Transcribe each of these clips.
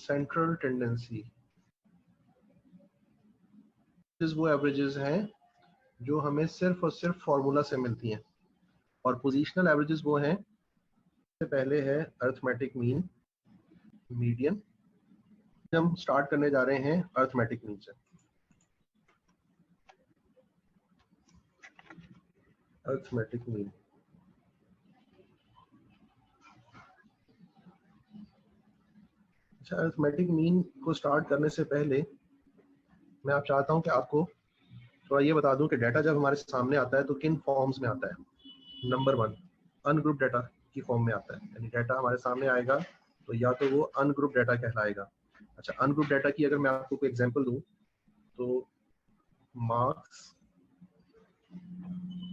Central tendency वो averages हैं जो हमें सिर्फ और सिर्फ फॉर्मूला से मिलती हैं, और पोजीशनल एवरेजेस वो हैं, सबसे पहले है अरिथमेटिक मीन, मीडियन। हम स्टार्ट करने जा रहे हैं अरिथमेटिक मीन से। अरिथमेटिक मीन, अच्छा, अरिथमेटिक मीन को स्टार्ट करने से पहले मैं आप चाहता हूं कि आपको थोड़ा ये बता दूं कि डाटा जब हमारे सामने आता है तो किन फॉर्म्स में आता है। नंबर 1, अनग्रुप डाटा की फॉर्म में आता है, यानी डाटा हमारे सामने आएगा तो या तो वो अनग्रुप डाटा कहलाएगा। अच्छा, अनग्रुप डाटा की अगर मैं आपको कोई एग्जांपल दूं तो मार्क्स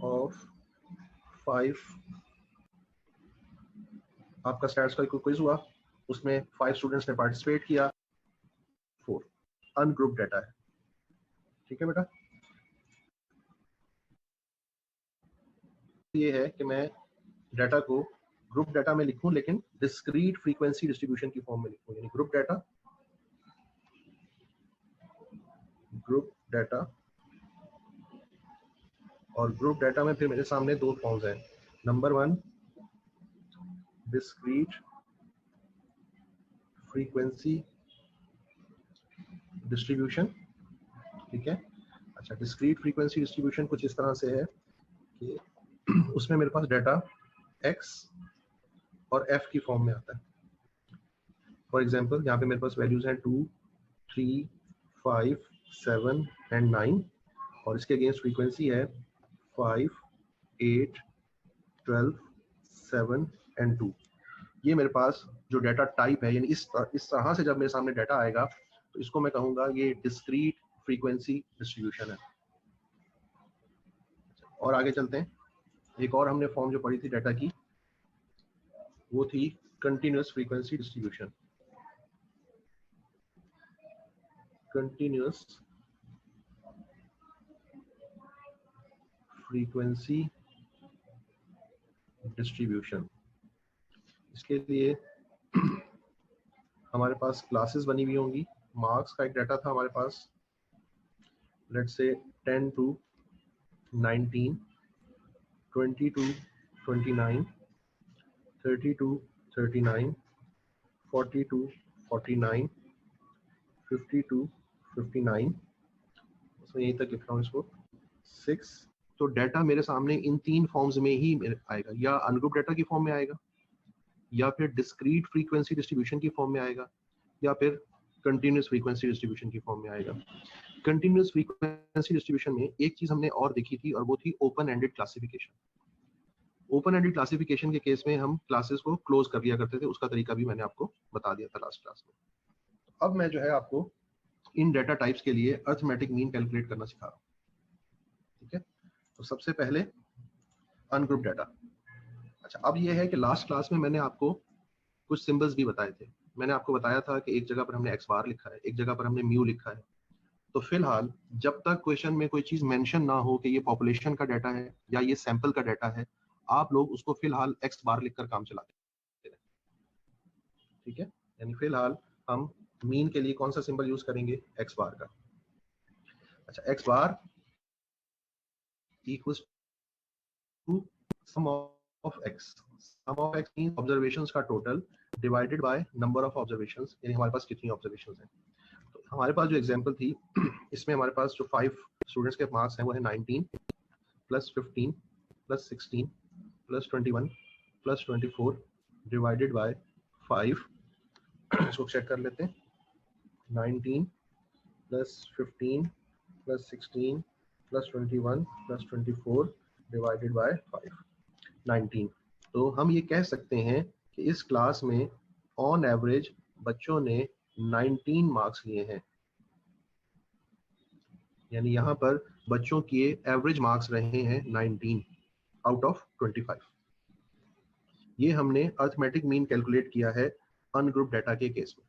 ऑफ 5, आपका स्टैट्स का कोई क्विज हुआ, उसमें 5 स्टूडेंट्स ने पार्टिसिपेट किया, 4 अनग्रुप डाटा है। ठीक है बेटा, ये है कि मैं डाटा को ग्रुप डाटा में लिखूं लेकिन डिस्क्रीट फ्रीक्वेंसी डिस्ट्रीब्यूशन की फॉर्म में लिखूं, यानी ग्रुप डाटा, और ग्रुप डाटा में फिर मेरे सामने 2 फॉर्म्स हैं। Number 1, discrete frequency distribution. ठीक है, अच्छा, डिस्क्रीट फ्रीक्वेंसी डिस्ट्रीब्यूशन कुछ इस तरह से है कि उसमें मेरे पास डाटा x और f की फॉर्म में आता है। फॉर एग्जांपल यहाँ पे मेरे पास वैल्यूज हैं 2, 3, 5, 7 एंड 9, और इसके अगेंस्ट फ्रीक्वेंसी है 5, 8, 12, 7 एंड 2। ये मेरे पास जो डाटा टाइप है, यानी इस तरह से जब मेरे सामने डाटा आएगा तो इसको मैं कहूंगा ये डिस्क्रीट फ्रीक्वेंसी डिस्ट्रीब्यूशन है। और आगे चलते हैं, एक और हमने फॉर्म जो पढ़ी थी डाटा की, वो थी continuous frequency distribution. Continuous frequency distribution, इसके लिए हमारे पास क्लासेस बनी हुई होंगी। मार्क्स का एक डाटा था हमारे पास, let's say 10 to 19, 20 to 29, 30 to 39, 40 to 49, 50 to 59, उसमें यहीं तक लिख रहा हूँ इसको 6। तो डाटा मेरे सामने इन 3 फॉर्म्स में ही आएगा, या अनग्रुप डाटा की फॉर्म में आएगा, या फिर डिस्क्रीट फ्रीक्वेंसी डिस्ट्रीब्यूशन की फॉर्म में आएगा, या फिर कंटिन्यूअस फ्रीक्वेंसी डिस्ट्रीब्यूशन की फॉर्म में आएगा। कंटिन्यूअस फ्रीक्वेंसी डिस्ट्रीब्यूशन में एक चीज हमने और देखी थी, और वो थी open ended classification. Open ended classification के केस में हम क्लासेस को क्लोज कर दिया करते थे, उसका तरीका भी मैंने आपको बता दिया था लास्ट क्लास में। अब मैं जो है आपको इन डाटा टाइप्स के लिए अरिथमेटिक मीन कैलकुलेट करना सिखा रहा हूँ। ठीक है, तो सबसे पहले अनग्रुप डाटा। अच्छा, अब ये है कि लास्ट क्लास में मैंने आपको कुछ सिंबल्स भी बताए थे। मैंने आपको बताया था कि एक जगह पर हमने एक्स बार लिखा है, एक जगह पर हमने म्यू लिखा है। तो फिलहाल जब तक क्वेश्चन में कोई चीज मेंशन ना हो कि ये पॉपुलेशन का डाटा है या ये सैंपल का डाटा है, आप लोग उसको फिलहाल एक्स बार लिखकर काम चलाते हैं। ठीक है, यानी फिलहाल हम मीन के लिए कौन सा सिंबल यूज करेंगे, एक्स बार का। अच्छा, x bar equals to sum of x. Sum of x means observations का total divided by number of observations, यानी हमारे पास कितनी ऑब्जर्वेशंस हैं। तो हमारे पास जो एग्जांपल थी इसमें हमारे पास जो 5 स्टूडेंट्स के मार्क्स हैं वो है 19 plus 15 plus 16 plus 21 plus 24 divided by 5। इसको चेक कर लेते हैं, 19 plus 15 plus 16 plus 21 plus 24 divided by 5, 19। तो हम ये कह सकते हैं कि इस क्लास में ऑन एवरेज बच्चों ने 19 मार्क्स लिए हैं, यानी यहाँ पर बच्चों के एवरेज मार्क्स रहे हैं 19 आउट ऑफ 25। ये हमने अरिथमेटिक मीन कैलकुलेट किया है अनग्रुप डाटा के केस में।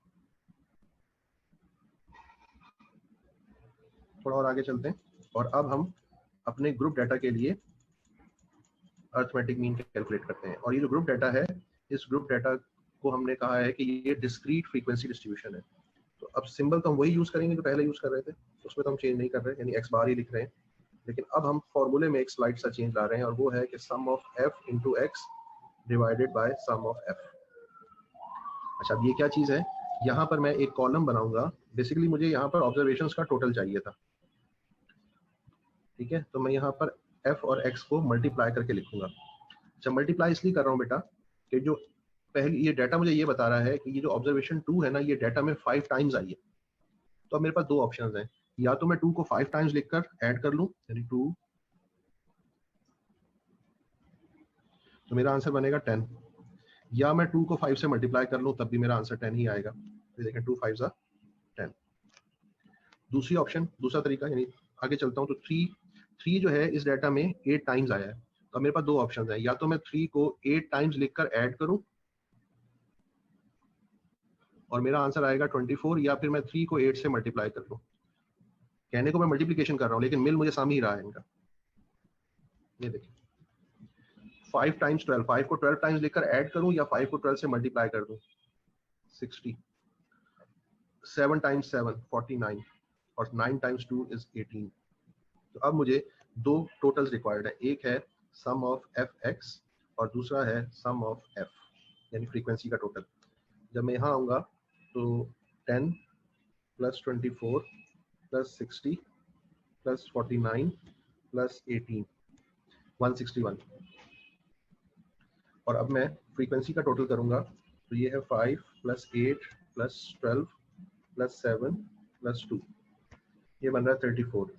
थोड़ा और आगे चलते हैं, और अब हम अपने ग्रुप डाटा के लिए अरिथमेटिक मीन कैलकुलेट करते हैं। और ये जो ग्रुप डाटा है, इस ग्रुप डाटा को हमने कहा है कि ये डिस्क्रीट फ्रीक्वेंसी डिस्ट्रीब्यूशन है। तो अब सिंबल तो हम वही यूज करेंगे जो पहले यूज कर रहे थे, उसमें तो हम चेंज नहीं कर रहे, यानी एक्स बार ही लिख रहे हैं। लेकिन अब हम फॉर्मूले में एक स्लाइड सा चेंज ला रहे हैं, और वो है कि sum of f into x divided by sum of f. अच्छा, अब ये क्या चीज है, यहाँ पर मैं एक कॉलम बनाऊंगा। बेसिकली मुझे यहाँ पर ऑब्जर्वेशंस का टोटल चाहिए था, ठीक है। तो मैं यहाँ पर एफ और एक्स को मल्टीप्लाई करके लिखूंगा। अच्छा, मल्टीप्लाई इसलिए कर रहा हूँ बेटा कि जो पहली ये डाटा मुझे ये बता रहा है कि ये जो ऑब्जर्वेशन 2 है ना, ये डाटा में 5 टाइम्स आई है। तो अब मेरे पास दो ऑप्शंस हैं, या तो मैं 2 को 5 टाइम्स लिखकर ऐड कर लूं, यानी 2, तो मेरा आंसर बनेगा 10, या मैं 2 को 5 से मल्टीप्लाई कर लूं, तब भी मेरा आंसर 10 ही आएगा। तो देखें 2 5 जा 10। दूसरी ऑप्शन, दूसरा तरीका, यानी आगे चलता हूं तो 3 जो है इस डाटा में 8 टाइम्स आया है। तो मेरे पास दो ऑप्शन है, या तो मैं 3 को 8 टाइम्स लिखकर ऐड करूं और मेरा आंसर आएगा 24, या फिर मैं 3 को 8 से मल्टीप्लाई कर लूं। कहने को मैं मल्टीप्लिकेशन कर रहा हूं, लेकिन मिल मुझे सामने ही रहा है इनका। ये देखिए 5 टाइम्स 12, 5 को 12 टाइम्स लिखकर ऐड करूं या 5 को 12 से मल्टीप्लाई कर दूं, 60, 7 टाइम्स 7 49, और 9 टाइम्स 2 इज 18। तो अब मुझे दो टोटल्स रिक्वायर्ड है, एक है सम ऑफ एफ एक्स और दूसरा है सम ऑफ एफ, यानी फ्रीक्वेंसी का टोटल। जब मैं यहाँ आऊँगा तो 10 प्लस 24 प्लस 60 प्लस 49 प्लस 18, 161। और अब मैं फ्रीक्वेंसी का टोटल करूंगा, तो ये है 5 प्लस 8 प्लस 12 प्लस 7 प्लस 2, ये बन रहा है 34।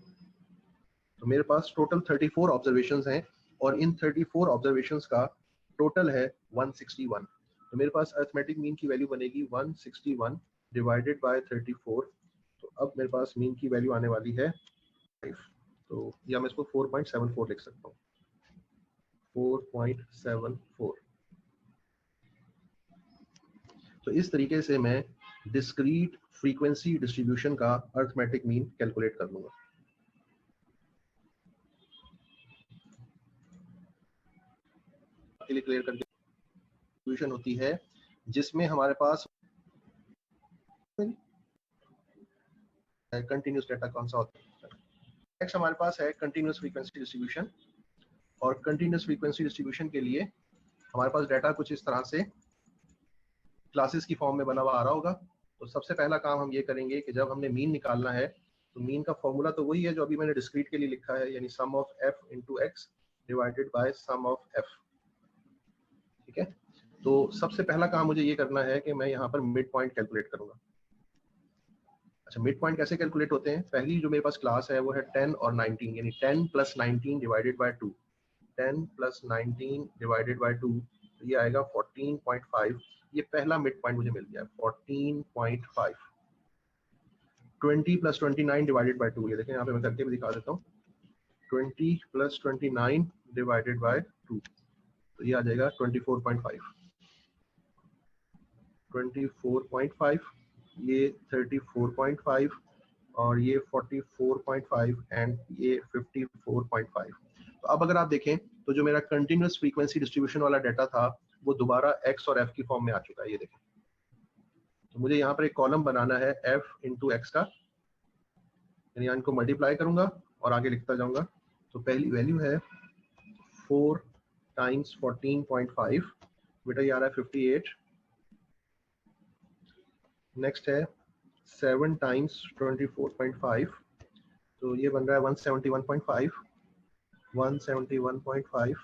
तो मेरे पास टोटल 34 ऑब्जर्वेशंस हैं, और इन 34 ऑब्जर्वेशंस का टोटल है 161। तो मेरे पास अरिथमेटिक मीन की वैल्यू बनेगी 161 डिवाइडेड बाय 34। तो अब मेरे पास मीन की वैल्यू आने वाली है 5। तो या मैं इसको 4.74 लिख सकता हूँ, 4.74। तो इस तरीके से मैं डिस्क्रीट फ्रीक्वेंसी डिस्ट्रीब्यूशन का अरिथमेटिक मीन कैलकुलेट कर लूंगा। क्लियर कर डिस्ट्रीब्यूशन होती है जिसमें हमारे पास कंटिन्यूस डाटा कौन सा होता है। नेक्स्ट हमारे पास है कंटिन्यूस फ्रीक्वेंसी डिस्ट्रीब्यूशन, और कंटिन्यूस फ्रीक्वेंसी डिस्ट्रीब्यूशन के लिए हमारे पास डाटा कुछ इस तरह से क्लासेस की फॉर्म में बना हुआ आ रहा होगा। तो सबसे पहला काम हम ये करेंगे कि जब हमने मीन निकालना है, तो मीन का फॉर्मूला तो वही है जो अभी मैंने डिस्क्रीट के लिए लिखा है, यानी sum of f into x divided by sum of f, ठीक है। तो सबसे पहला काम मुझे ये करना है कि मैं यहाँ पर मिड पॉइंट कैलकुलेट करूंगा। अच्छा, मिड पॉइंट कैसे कैलकुलेट होते हैं, पहली जो मेरे पास क्लास है वो है 10 और 19, यानी 10 plus 19 divided by 2, 10 plus 19 divided by 2, तो ये आएगा 14.5। ये पहला मिड पॉइंट मुझे मिल गया 14.5। 20 प्लस 29 डिवाइडेड बाय 2, ये देखें यहाँ पे मैं करके भी दिखा देता हूँ, 20 प्लस 29 डिवाइडेड बाय 2, तो ये आ जाएगा 24.5। 24.5, ये 34.5, और ये 44.5 एंड ये 54.5। तो अब अगर आप देखें तो जो मेरा कंटिन्यूस फ्रीक्वेंसी डिस्ट्रीब्यूशन वाला डाटा था वो दोबारा एक्स और एफ की फॉर्म में आ चुका है, ये देखें। तो मुझे यहाँ पर एक कॉलम बनाना है एफ इंटू एक्स का, यानी इनको मल्टीप्लाई करूंगा और आगे लिखता जाऊंगा। तो पहली वैल्यू है 4 टाइम्स 14.5, बेटा ये आ रहा है 58। नेक्स्ट है 7 टाइम्स 24.5, तो ये बन रहा है 171.5, 171.5।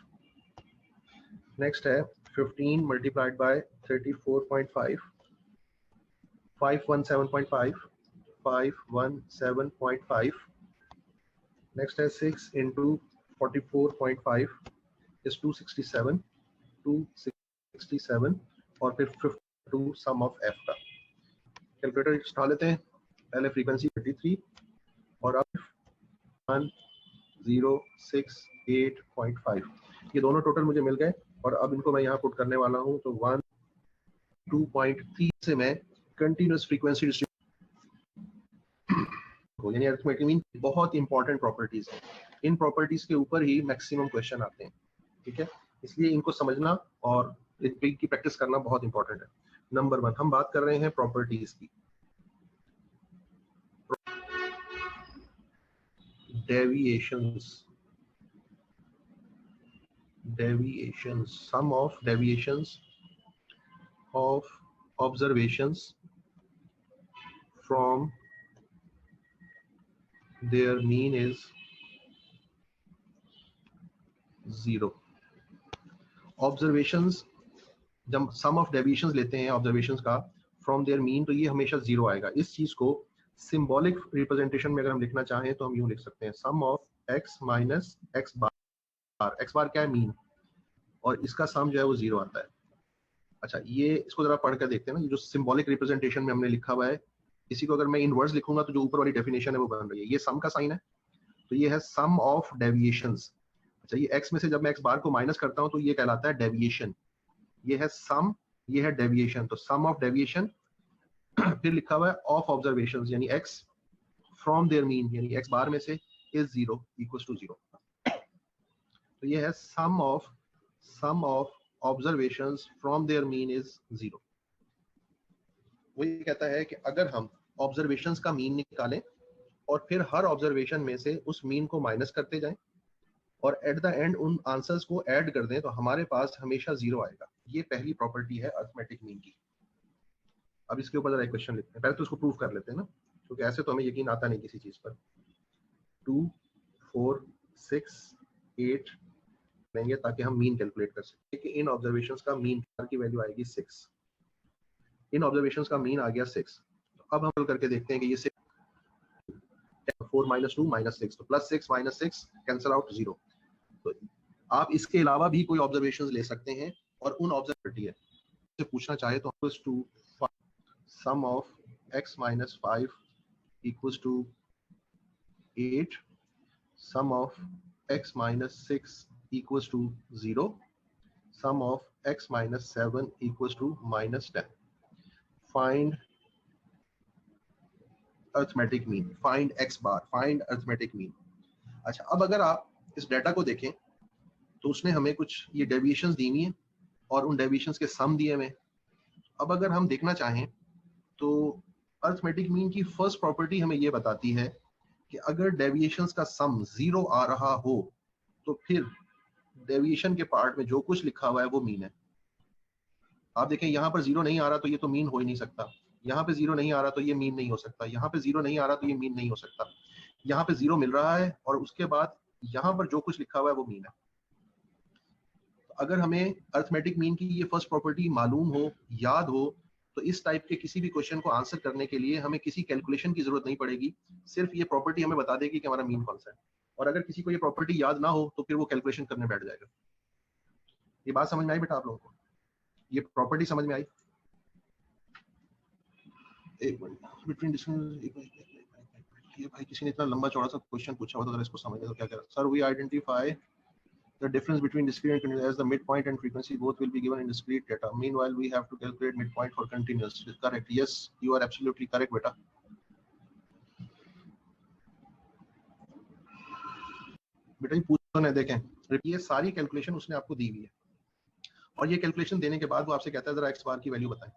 नेक्स्ट है 15 मल्टीप्लाइड बाय 34.5, 517.5, 517.5। नेक्स्ट है 6 इंटू 44.5 इज 267, 267, और फिर 52 सम ऑफ एफ का। कैलकुलेटर उठा लेते हैं, पहले फ्रीक्वेंसी 33 और अब 1068.5, ये दोनों टोटल मुझे मिल गए, और अब इनको मैं यहाँ पुट करने वाला हूँ। तो 1.2.3 से मैं कंटिन्यूस फ्रीक्वेंसी डिस्ट्रीब्यूशन, यानी अरिथमेटिक मीन बहुत इंपॉर्टेंट प्रॉपर्टीज है, इन प्रॉपर्टीज के ऊपर ही मैक्सिमम क्वेश्चन आते हैं, ठीक है। इसलिए इनको समझना और इनकी प्रैक्टिस करना बहुत इंपॉर्टेंट है। नंबर 1 हम बात कर रहे हैं प्रॉपर्टीज की। deviations, sum of deviations of observations from their mean is 0. Observations, जब सम ऑफ डेविएशंस लेते हैं ऑब्जर्वेशंस का फ्रॉम देयर मीन, तो ये हमेशा 0 आएगा. इस चीज को सिंबॉलिक रिप्रेजेंटेशन में अगर हम लिखना चाहें तो हम यूं लिख सकते हैं, sum of x minus x bar. X bar क्या है? मीन. और इसका सम जो है वो 0 आता है. अच्छा, ये इसको जरा पढ़ कर देखते हैं ना. ये जो सिंबॉलिक रिप्रेजेंटेशन में हमने लिखा हुआ है, इसी को अगर मैं इनवर्स लिखूंगा तो जो ऊपर वाली डेफिनेशन है वो बन रही है. ये सम का साइन है, तो ये है सम ऑफ डेविएशंस. अच्छा, ये x में से जब मैं x बार को माइनस करता हूं तो ये कहलाता है डेविएशन. ये है सम, ये है डेविएशन. तो सम ऑफ डेविएशन फिर लिखा हुआ है ऑफ ऑब्जर्वेशंस, यानी x फ्रॉम देयर मीन, यानी x बार में से इज 0 इक्वल्स टू 0. तो ये है sum of observations from their mean is 0. वो ये कहता है कि अगर हम ऑब्जर्वेशंस का मीन निकालें और फिर हर ऑब्जर्वेशन में से उस मीन को माइनस करते जाएं और एट द एंड उन आंसर्स को ऐड कर दें, तो हमारे पास हमेशा 0 आएगा. ये पहली प्रॉपर्टी है अरिथमेटिक मीन की. अब इसके ऊपर जरा एक क्वेश्चन लिखते हैं. पहले तो उसको प्रूव कर लेते हैं ना, क्योंकि ऐसे तो हमें यकीन आता नहीं किसी चीज पर. 2, 4, 6, 8 लेंगे ताकि हम मीन कैलकुलेट कर सकें कि इन ऑब्जर्वेशंस का मीन की वैल्यू आएगी 6. इन ऑब्जर्वेशंस का मीन आ गया 6. तो अब हम करके देखते हैं कि ये 4 माइनस 2 माइनस 6, तो प्लस 6 माइनस 6 कैंसिल आउट 0. तो आप इसके अलावा भी कोई ऑब्जर्वेशंस ले सकते हैं और उन ऑब्जर्वेटी है से पूछना चाहे तो two sum of x minus 5 equals to 8, sum of x minus 6 equals to 0, sum of x minus 7 equals to minus 10. Find arithmetic mean, find x bar, find arithmetic mean. अच्छा, अब अगर आप इस डाटा को देखें तो उसने हमें कुछ ये डेविएशंस दी हुई हैं और उन डेविएशंस के सम दिए हुए. अब अगर हम देखना चाहें तो अरिथमेटिक मीन की फर्स्ट प्रॉपर्टी हमें ये बताती है कि अगर डेविएशंस का सम 0 आ रहा हो तो फिर डेविएशन के पार्ट में जो कुछ लिखा हुआ है वो मीन है. आप देखें, यहाँ पर 0 नहीं आ रहा तो ये तो मीन हो ही नहीं सकता. यहाँ पे 0 नहीं आ रहा तो ये मीन नहीं हो सकता. यहाँ पे 0 नहीं आ रहा तो ये मीन नहीं हो सकता. यहाँ पे 0 मिल रहा है और उसके बाद यहाँ पर जो कुछ लिखा हुआ है वो मीन है. अगर हमें अरिथमेटिक मीन की ये फर्स्ट प्रॉपर्टी मालूम हो, याद हो, तो इस टाइप के किसी भी क्वेश्चन को आंसर करने के लिए हमें किसी कैलकुलेशन की जरूरत नहीं पड़ेगी. सिर्फ ये प्रॉपर्टी हमें बता देगी कि हमारा मीन कौन सा है. और अगर किसी को ये प्रॉपर्टी याद ना हो तो फिर वो कैलकुलेशन करने बैठ जाएगा. ये बात समझ में आई बेटा आप लोगों को? ये प्रॉपर्टी समझ में आई? एक मिनट, बिटवीन डिस्टेंस, ये भाई किसी ने इतना लंबा चौड़ा सा क्वेश्चन पूछा हुआ, तो अगर इसको समझने तो क्या करें. Sir, we identify the difference between discrete and continuous as the midpoint and frequency both will be given in discrete data. Meanwhile, we have to calculate midpoint for continuous. Correct? Yes, you are absolutely correct, beta. बेटा ये पूछो ना, देखें ये सारी calculation उसने आपको दी हुई है और ये कैलकुलेशन देने के बाद वो आपसे कहता है जरा x बार की वैल्यू बताएं.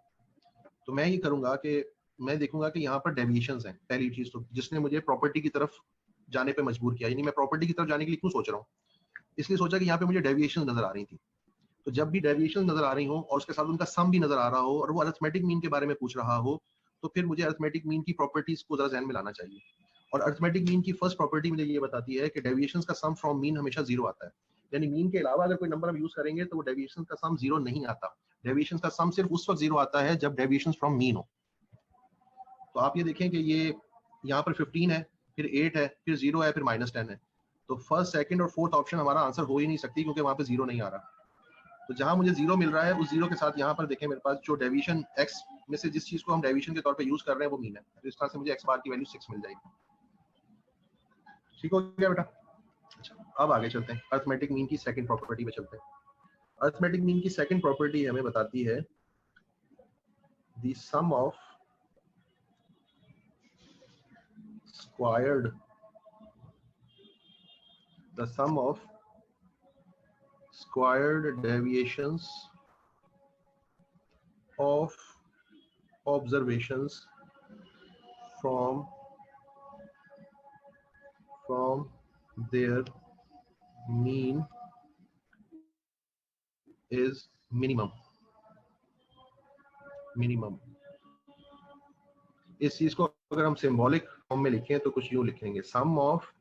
तो मैं ये करूंगा कि मैं देखूंगा कि यहाँ पर डेविएशंस हैं. पहली चीज तो जिसने मुझे प्रॉपर्टी की तरफ जाने पे मजबूर किया, यानी मैं प्रॉपर्टी की तरफ जाने के लिए क्यों सोच रहा हूँ, इसलिए सोचा कि यहाँ पे मुझे डेविएशन नजर आ रही थी. तो जब भी डेविएशन नजर आ रही हो और उसके साथ उनका सम भी नजर आ रहा हो और वो अरिथमेटिक मीन के बारे में पूछ रहा हो, तो फिर मुझे अरिथमेटिक मीन की प्रॉपर्टीज को जरा ध्यान में लाना चाहिए. और अरिथमेटिक मीन की फर्स्ट प्रॉपर्टी मुझे ये बताती है कि डेविएशंस का सम फ्रॉम मीन हमेशा 0 आता है. यानी मीन के अलावा अगर कोई नंबर हम यूज करेंगे तो वो डेविएशन का सम 0 नहीं आता. डेविएशन का सम सिर्फ उस वक्त 0 आता है जब डेविएशन फ्रॉम मीन हो. तो आप ये देखें कि ये यहाँ पर 15 है, फिर 8 है, फिर 0 है, फिर -10 है. तो फर्स्ट, सेकंड और फोर्थ ऑप्शन हमारा आंसर हो ही नहीं सकती क्योंकि वहां पे 0 नहीं आ रहा. तो जहां मुझे 0 मिल रहा है उस 0 के साथ यहाँ पर देखें मेरे पास जो डेविएशन x में से जिस चीज को हम डेविएशन के तौर पे यूज कर रहे हैं वो मीन है. तो इस तरह से मुझे x बार की वैल्यू 6 मिल जाएगी. ठीक हो गया बेटा? अच्छा, अब आगे चलते हैं, अरिथमेटिक मीन की सेकंड प्रॉपर्टी पे चलते हैं. अरिथमेटिक मीन की सेकंड प्रॉपर्टी हमें बताती है the sum of squared, the sum of squared deviations of observations from their mean is minimum. इस चीज को अगर हम सिंबॉलिक फॉर्म में लिखें तो कुछ यूं लिखेंगे, sum of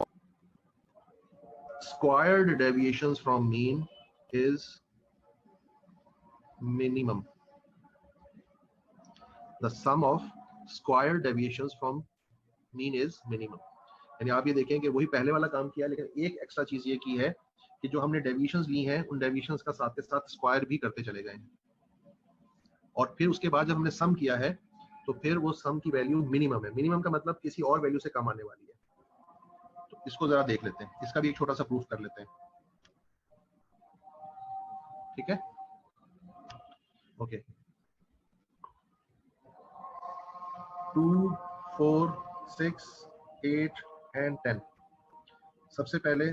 squared deviations from mean is minimum. The sum of square deviations from mean is minimum. यानी आप ये देखें कि वही पहले वाला काम किया, लेकिन एक एक्स्ट्रा चीज ये की है कि जो हमने डेविएशंस ली हैं उन डेविएशंस का साथ के साथ स्क्वायर भी करते चले गए, और फिर उसके बाद जब हमने सम किया है तो फिर वो सम की वैल्यू मिनिमम है। मिनिमम का मतलब किसी और वैल्यू से कम आने वाली है। तो इसको जरा देख लेते हैं, इसका भी एक छोटा सा प्रूफ कर लेते हैं, ठीक है? Okay, 2, 4, 6, 8 and 10। सबसे पहले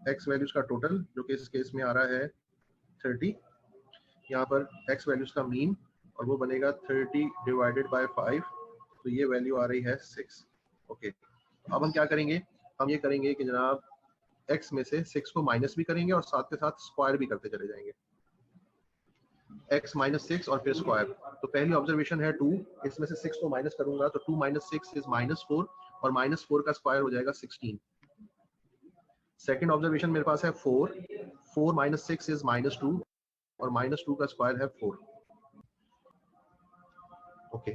x वैल्यूज का टोटल जो कि इस केस में आ रहा है 30, यहाँ पर x वैल्यूज का मीन, और वो बनेगा 30 डिवाइडेड बाय 5, तो ये वैल्यू आ रही है 6। ओके, अब हम क्या करेंगे, हम ये करेंगे कि जनाब x में से 6 को माइनस भी करेंगे और साथ के साथ स्क्वायर भी करते चले जाएंगे, x माइनस 6 और फिर स्क्वायर। तो पहली ऑब्जर्वेशन है 2, इसमें से 6 को माइनस करूंगा तो 2 माइनस 6 इज -4, और -4 का स्क्वायर हो जाएगा 16। सेकंड ऑब्जर्वेशन मेरे पास है 4, 4 माइनस 6 इज -2, और -2 का स्क्वायर है 4। ओके,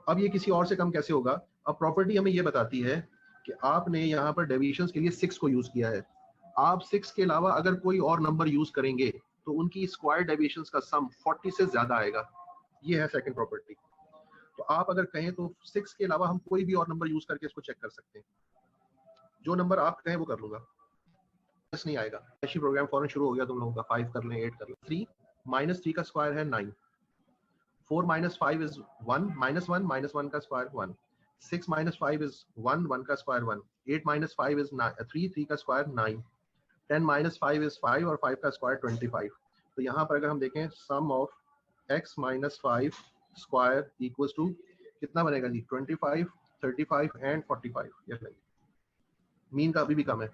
अब ये किसी और से कम कैसे होगा? अब प्रॉपर्टी हमें ये बताती है कि आपने यहाँ पर डेविएशंस के लिए 6 को यूज किया है, आप 6 के अलावा अगर कोई और नंबर यूज करेंगे तो उनकी स्क्वायर डेविएशंस का सम 40 से ज्यादा आएगा। ये है सेकंड प्रॉपर्टी। तो आप अगर कहें तो 6 के अलावा हम कोई भी और नंबर यूज करके इसको चेक कर सकते हैं, जो नंबर आप कहें वो कर लूंगा, बस नहीं आएगा। ऐसी प्रोग्राम फौरन शुरू हो गया तुम लोगों का, 5 कर लें, 8 कर लें। 3 माइनस 3 का स्क्वायर है 9, 4 माइनस 5 इज 1, माइनस 1 का स्क्वायर 1, 6 माइनस 5 इज 1, 1 का स्क्वायर 1, 8 माइनस 5 इज 3, 3 का स्क्वायर 9, 10 माइनस 5 इज 5, और 5 का स्क्वायर 25। तो यहाँ पर अगर हम देखें sum of x minus 5 square equals to कितना बनेगा जी? 25, 35 एंड 45। ये मीन का अभी भी कम है।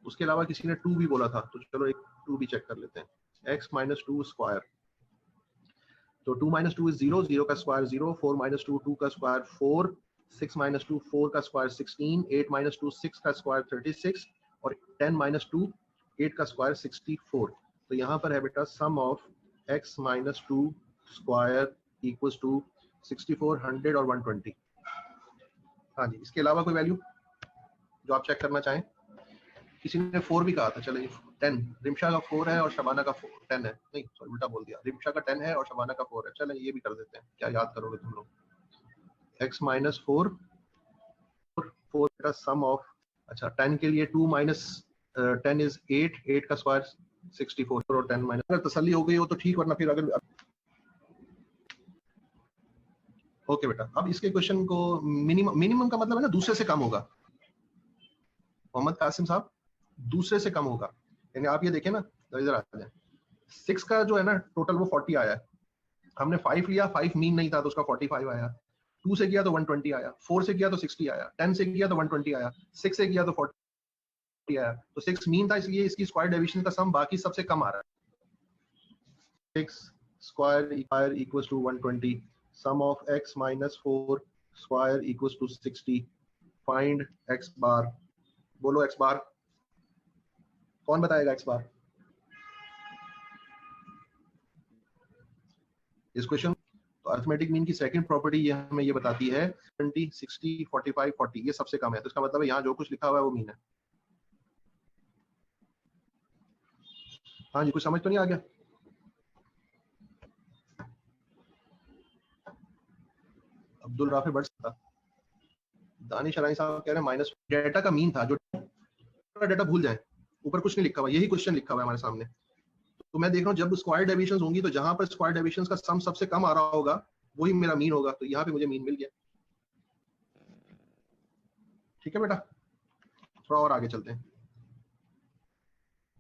उसके अलावा किसी ने 2 भी बोला था, तो चलो एक 2 भी चेक कर लेते हैं। x माइनस 2 स्क्वायर, तो 2 माइनस 2 इज 0, 0 का स्क्वायर 0, 4 माइनस 2 2 का स्क्वायर 4, 6 माइनस 2 4 का स्क्वायर 16, 8 माइनस 2 6 का स्क्वायर 36, और 10 माइनस 2 8 का स्क्वायर 64। तो यहाँ पर है बेटा sum of x minus 2 square equals to 64, 100 और 120। हाँ जी, इसके अलावा कोई वैल्यू जो आप चेक करना चाहें? किसी ने 4 भी कहा था, चलिए 10, रिमशा का 4 है और शबाना का 10 है, नहीं सॉरी उल्टा बोल दिया, रिमशा का 10 है और शबाना का 4 है। चलें ये भी कर देते हैं, क्या याद करोगे तुम लोग? x माइनस 4, 4 का सम ऑफ, अच्छा 10 के लिए 2 माइनस 10 इज 8, 8 का स्क्वायर 64, और 10 माइनस, अगर तसल्ली हो गई हो तो ठीक, वरना फिर अगर ओके बेटा। अब इसके क्वेश्चन को मिनिमम का मतलब है ना दूसरे से कम होगा, मोहम्मद कासिम साहब, दूसरे से कम होगा। यानी आप ये देखें ना, इधर आ जाए, 6 का जो है ना टोटल वो 40 आया, हमने 5 लिया, 5 मीन नहीं था तो उसका 45 आया, 2 से किया तो 120 आया, 4 से किया तो 60 आया, 10 से किया तो 120 आया, 6 से किया तो 40 आया। तो 6 मीन था, इसलिए इसकी स्क्वायर डेविएशन का सम बाकी सबसे कम आ रहा है। 6 square equals to 120, sum of x minus 4 square equals to 60, find x bar. बोलो x बार, कौन बताएगा x बार इस क्वेश्चन? तो अरिथमेटिक मीन की सेकंड प्रॉपर्टी ये हमें ये बताती है 20, 60, 45, 40 ये सबसे कम है, तो इसका मतलब है यहाँ जो कुछ लिखा हुआ है वो मीन है। हाँ जी, कुछ समझ तो नहीं आ गया? अब्दुल राफे बट था, दानिश अलाई साहब कह रहे हैं माइनस डेटा का मीन था, जो डेटा भूल जाए, ऊपर कुछ नहीं लिखा हुआ, यही क्वेश्चन लिखा हुआ है हमारे सामने। तो मैं देख रहा हूँ जब स्क्वायर डेविएशंस होंगी तो जहां पर स्क्वायर डेविएशंस का सम सबसे कम आ रहा होगा वही मेरा मीन होगा, तो यहाँ पे मुझे मीन मिल गया। ठीक है बेटा, थोड़ा और आगे चलते हैं।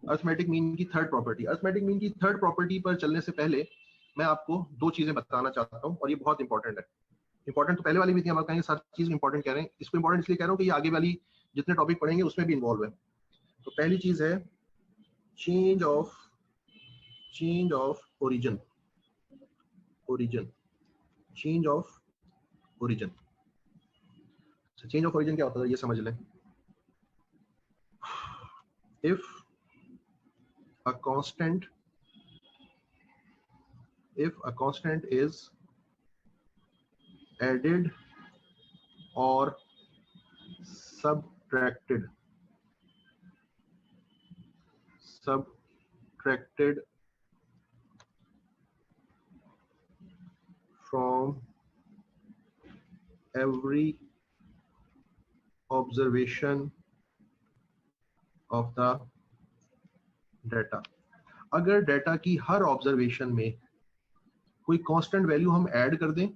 अरिथमेटिक मीन की थर्ड प्रॉपर्टी, अरिथमेटिक मीन की थर्ड प्रॉपर्टी पर चलने से पहले मैं आपको 2 चीजें बताना चाहता हूँ, और ये बहुत इंपॉर्टेंट है। इंपॉर्टेंट तो पहले वाली भी थी, हम कहेंगे सारी चीज इंपॉर्टेंट कह रहे हैं, इसको इंपॉर्टेंट इसलिए कह रहा हूँ कि ये आगे वाली जितने टॉपिक पढ़ेंगे उसमें भी इन्वॉल्व है। तो पहली चीज है change of origin change of origin. Change of origin क्या होता है ये समझ लें। If a constant is added or subtracted from every observation of the data। अगर डेटा की हर ऑब्जर्वेशन में कोई कांस्टेंट वैल्यू हम ऐड कर दें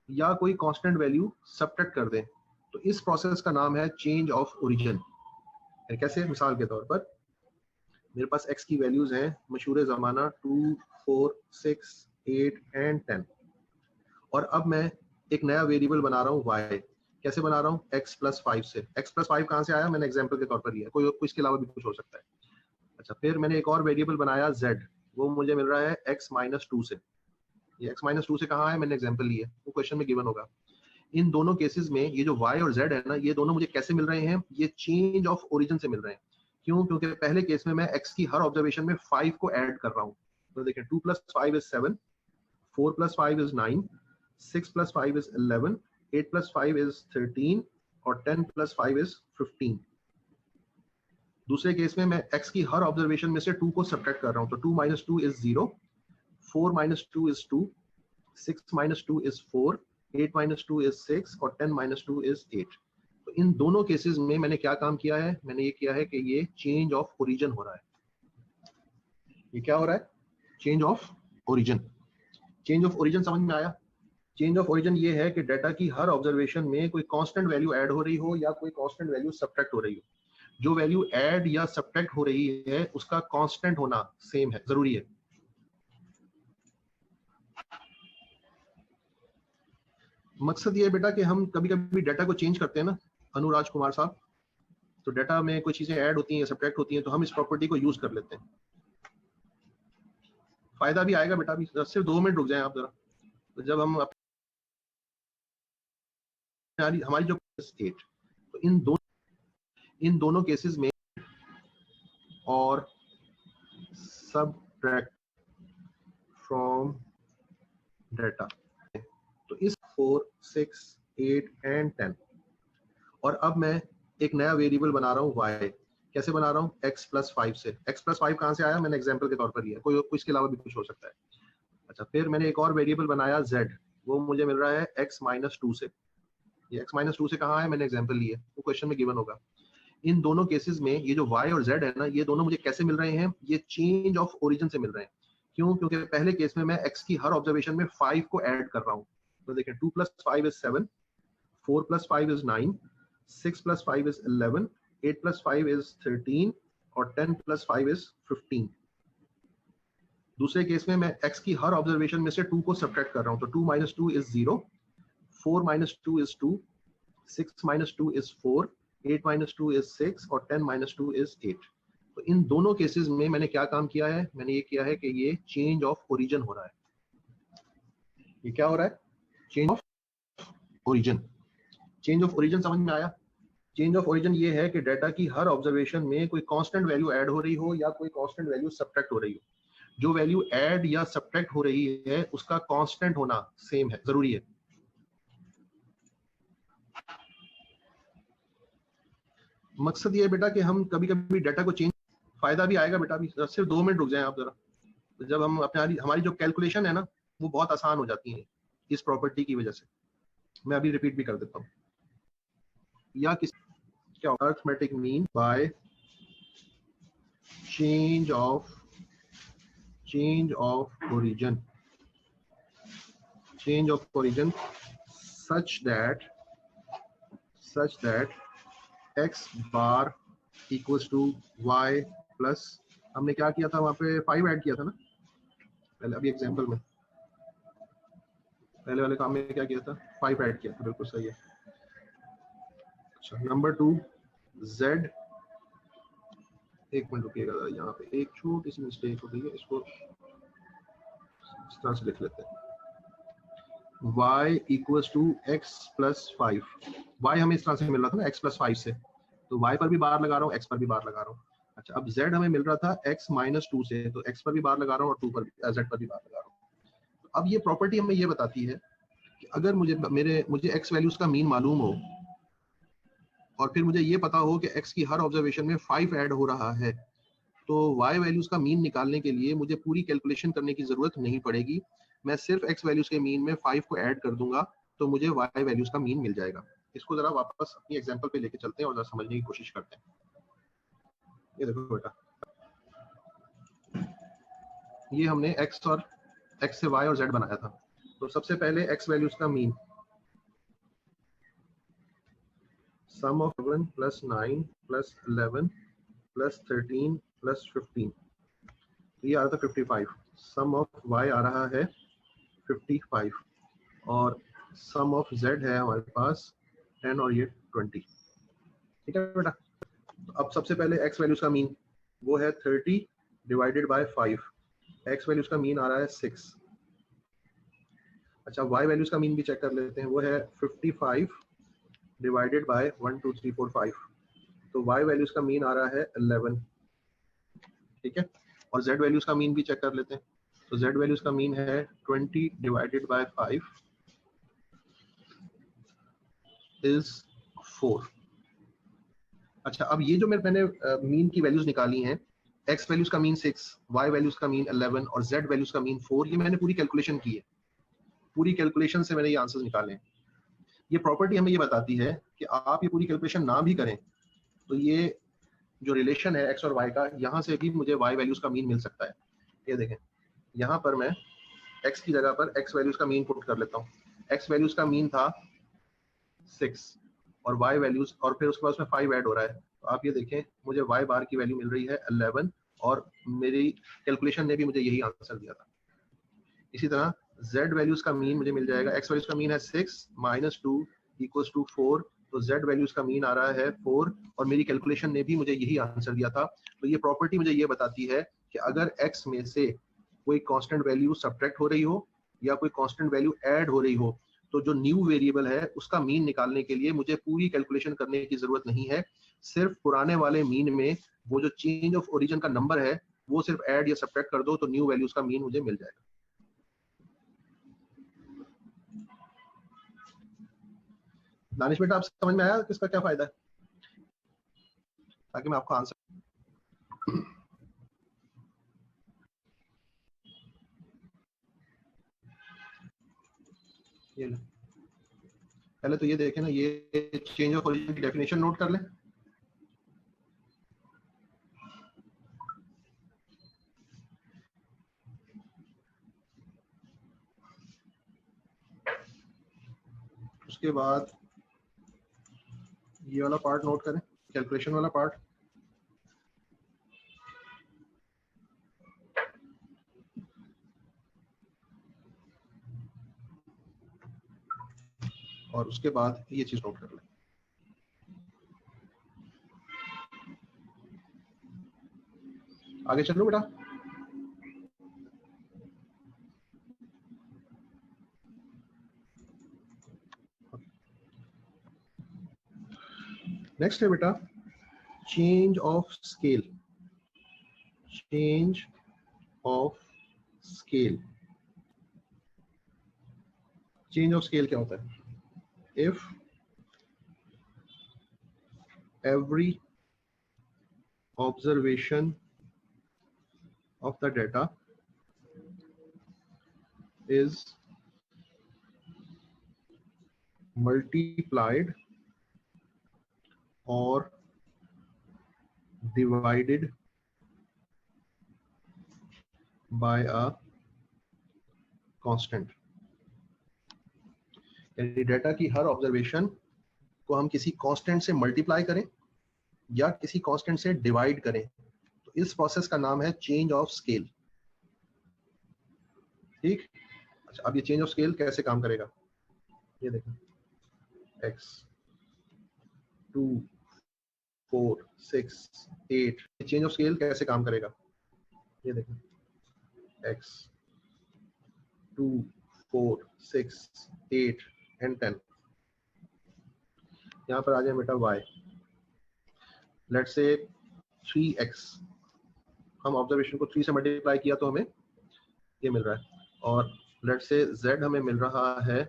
या कोई कांस्टेंट वैल्यू सबट्रैक्ट कर दें तो इस प्रोसेस का नाम है चेंज ऑफ ओरिजिन। कैसे? मिसाल के तौर पर मेरे पास x की वैल्यूज हैं मशहूर जमाना 2, 4, 6, 8 एंड 10 और अब मैं एक नया वेरिएबल बना रहा हूँ y। कैसे बना रहा हूँ? x+5 से। x+5 कहाँ से आया? मैंने एग्जांपल के तौर पर लिया, कोई इसके अलावा भी कुछ हो सकता है। अच्छा, फिर मैंने एक और वेरिएबल बनाया z, वो मुझे मिल रहा है x-2 से। ये x-2 से कहाँ है? मैंने एग्जांपल लिया, वो क्वेश्चन में गिवन होगा। इन दोनों केसेस में ये जो y और z है ना, ये दोनों मुझे कैसे मिल रहे हैं? ये चेंज ऑफ ओरिजिन से मिल रहे हैं। क्यों? क्योंकि पहले केस में मैं x की हर ऑब्जर्वेशन में 5 को ऐड कर रहा हूँ। तो देखिए 2 + 5 is 7, 4 + 5 is 9, 6 + 5 is 11, 8 + 5 is 13 और 10 + 5 is 15। दूसरे केस में मैं x की हर ऑब्जर्वेशन में से 2 को सब्ट्रैक्ट कर रहा हूँ। तो 2 - 2 is 0, 4 - 2 is 2, 6 - 2 is 4, 8 - 2 is 6 और 10 - 2 is 8। तो इन दोनों केसेस में मैंने क्या काम किया है? मैंने ये किया है कि ये चेंज ऑफ ओरिजिन हो रहा है। ये क्या हो रहा है? Change of origin. Change of origin समझ में आया? चेंज ऑफ ओरिजिन ये है कि डाटा की हर ऑब्जर्वेशन में कोई कांस्टेंट वैल्यू ऐड हो रही हो या कोई कांस्टेंट वैल्यू सब्ट्रैक्ट हो रही हो। जो वैल्यू ऐड या सब्ट्रैक्ट हो रही है उसका कांस्टेंट होना सेम है, जरूरी है। मकसद ये है बेटा कि हम कभी कभी डाटा को चेंज करते हैं ना अनुराज कुमार साहब, तो डाटा में कोई चीजें ऐड होती हैं, सब्ट्रैक्ट होती हैं, तो हम इस प्रॉपर्टी को यूज कर लेते हैं। फायदा भी आएगा बेटा, भी सिर्फ 2 मिनट रुक जाएं आप जरा। तो जब हम हमारी जो स्टेट, तो इन दोनों केसेस में और सब्ट्रैक्ट फ्रॉम डाटा, तो इस 4, 6, 8 एंड 10 और अब मैं एक नया वेरिएबल बना रहा हूँ y। कैसे बना रहा हूँ? x+5 से। x+5 कहाँ से आया? मैंने एग्जांपल के तौर पर लिया, कोई इसके अलावा भी कुछ हो सकता है। अच्छा, फिर मैंने एक और वेरिएबल बनाया z, वो मुझे मिल रहा है x-2 से। ये x-2 से कहाँ है? मैंने एग्जांपल लिया, वो क्वेश्चन में गिवन होगा। इन दोनों केसेस में ये जो y और z है ना, ये दोनों मुझे कैसे मिल रहे हैं? ये चेंज ऑफ ओरिजिन से मिल रहे हैं। क्यों? क्योंकि पहले केस में मैं x की हर ऑब्जर्वेशन में 5 को ऐड कर रहा हूँ। तो देखिए 2 + 5 is 7, 4 + 5 is 9, 6 + 5 is 11, 8 + 5 is 13 और 10 + 5 is 15। दूसरे केस में मैं x की हर ऑब्जर्वेशन में से 2 को सब्ट्रैक्ट कर रहा हूँ। तो 2 - 2 is 0, 4 - 2 is 2, 6 - 2 is 4, 8 - 2 is 6 और 10 - 2 is 8। तो इन दोनों केसेस में मैंने क्या काम किया है? मैंने ये किया है कि ये चेंज ऑफ ओरिजिन हो रहा है। ये क्या हो रहा है? Change of origin. Change of origin समझ में आया? चेंज ऑफ ओरिजिन ये है कि डाटा की हर ऑब्जर्वेशन में कोई कांस्टेंट वैल्यू ऐड हो रही हो या कोई कांस्टेंट वैल्यू सब्ट्रैक्ट हो रही हो। जो वैल्यू ऐड या सब्ट्रैक्ट हो रही है उसका कांस्टेंट होना सेम है, जरूरी है। मकसद ये है बेटा कि हम कभी कभी डाटा को चेंज, फायदा भी आएगा बेटा, भी सिर्फ 2 मिनट रुक जाएं आप जरा। तो जब हम हमारी जो कैलकुलेशन है ना, वो बहुत आसान हो जाती है इस प्रॉपर्टी की वजह से। मैं अभी रिपीट भी कर देता हूँ। या क्या arithmetic mean by change of origin such that x bar equals to y plus, हमने क्या किया था वहां पे? 5 ऐड किया था ना पहले, अभी एग्जांपल में पहले वाले काम में क्या किया था? 5 ऐड किया था, बिल्कुल सही है। अच्छा, नंबर 2 z एक मिनट रुकिएगा, यहाँ पे एक छोटी सी मिस्टेक हो गई है, इसको इस तरह से लिख लेते हैं। y equals to x plus 5। y हमें इस तरह से मिल रहा था ना, x प्लस 5 से, तो y पर भी बार लगा रहा हूँ, x पर भी बार लगा रहा हूँ। अच्छा, अब z हमें मिल रहा था x माइनस 2 से, तो x पर भी बार लगा रहा हूँ और 2 पर z पर भी बार लगा रहा हूँ। तो अब ये प्रॉपर्टी हमें ये बताती है कि अगर मुझे x वैल्यूज का मीन मालूम हो और फिर मुझे ये पता हो कि x की हर ऑब्जर्वेशन में 5 ऐड हो रहा है, तो y वैल्यूज का मीन निकालने के लिए मुझे पूरी कैलकुलेशन करने की जरूरत नहीं पड़ेगी। मैं सिर्फ x वैल्यूज के मीन में 5 को ऐड कर दूंगा तो मुझे y वैल्यूज का मीन मिल जाएगा। इसको जरा वापस अपनी एग्जांपल पे लेके चलते हैं और जरा समझने की कोशिश करते हैं। ये देखो बेटा, ये हमने x से y और z बनाया था। तो सबसे पहले x वैल्यूज का mean, sum of 7 plus 9 plus 11 plus 13 plus 15, ये आ रहा था 55। सम ऑफ y आ रहा है 55 और सम ऑफ z है हमारे पास 10 और ये 20। ठीक है बेटा, तो अब सबसे पहले x वैल्यूज का मीन वो है 30 डिवाइडेड बाय 5। x वैल्यूज का मीन आ रहा है 6। अच्छा, y वैल्यूज का मीन भी चेक कर लेते हैं, वो है 55 डिवाइडेड बाय 1 2 3 4 5, तो y वैल्यूज का मीन आ रहा है 11। ठीक है, और z वैल्यूज का मीन भी चेक कर लेते हैं, तो z वैल्यूज का मीन है 20 डिवाइडेड बाय 5 इज 4। अच्छा, अब ये जो मैंने मीन की वैल्यूज निकाली हैं, x वैल्यूज का मीन 6, y वैल्यूज का मीन 11 और z वैल्यूज का मीन 4, ये मैंने पूरी कैलकुलेशन की है। पूरी कैलकुलेशन से मैंने ये आंसर्स निकाले हैं। ये प्रॉपर्टी हमें ये बताती है कि आप ये पूरी कैलकुलेशन ना भी करें तो ये जो रिलेशन है x और y का, यहाँ से भी मुझे y वैल्यूज का मीन मिल सकता है। ये देखें, यहाँ पर मैं x की जगह पर x वैल्यूज का मीन पुट कर लेता हूँ। x वैल्यूज का मीन था 6 और y वैल्यूज, और फिर उसके बाद उसमें 5 ऐड हो रहा है, तो आप ये देखें मुझे y बार की वैल्यू मिल रही है 11 और मेरी कैलकुलेशन ने भी मुझे यही आंसर दिया था। इसी तरह z वैल्यूज का मीन मुझे मिल जाएगा, x वैल्यूज का मीन है 6 माइनस 2 इक्वल्स टू 4, तो z वैल्यूज का मीन आ रहा है 4 और मेरी कैलकुलेशन ने भी मुझे यही आंसर दिया था। तो ये प्रॉपर्टी मुझे ये बताती है कि अगर x में से कोई कांस्टेंट वैल्यू सब्ट्रैक्ट हो रही हो या कोई कांस्टेंट वैल्यू ऐड हो रही हो, तो जो न्यू वेरिएबल है उसका मीन निकालने के लिए मुझे पूरी कैलकुलेशन करने की जरूरत नहीं है। सिर्फ पुराने वाले मीन में वो जो चेंज ऑफ ओरिजिन का नंबर है वो सिर्फ ऐड या सब्ट्रैक्ट कर दो तो न्यू वैल्यूज का मीन मुझे मिल जाएगा। दानिश बेटा, आप समझ में आया किसका क्या फायदा है, ताकि मैं आपको आंसर। ये ले, पहले तो ये देखें ना, ये चेंज ऑफ ओरिजिन की डेफिनेशन नोट कर लें। उसके बाद ये वाला पार्ट नोट करें, कैलकुलेशन वाला पार्ट। और उसके बाद ये चीज नोट कर लें। आगे चलो बेटा। नेक्स्ट है बेटा change of scale. Change of scale, change of scale क्या होता है? If every observation of the data is multiplied or divided by a constant, यानी डेटा की हर ऑब्जर्वेशन को हम किसी कांस्टेंट से मल्टीप्लाई करें या किसी कांस्टेंट से डिवाइड करें, तो इस प्रोसेस का नाम है चेंज ऑफ स्केल। ठीक, अच्छा, अब ये चेंज ऑफ स्केल कैसे काम करेगा, ये देखें, x 2 4 6 8। चेंज ऑफ स्केल कैसे काम करेगा, ये देखें, x 2 4 6 8 एंड 10। यहाँ पर आ जाए बेटा y, लेट्स से 3x, हम ऑब्जर्वेशन को 3 से मल्टीप्लाई किया तो हमें ये मिल रहा है, और लेट्स से z हमें मिल रहा है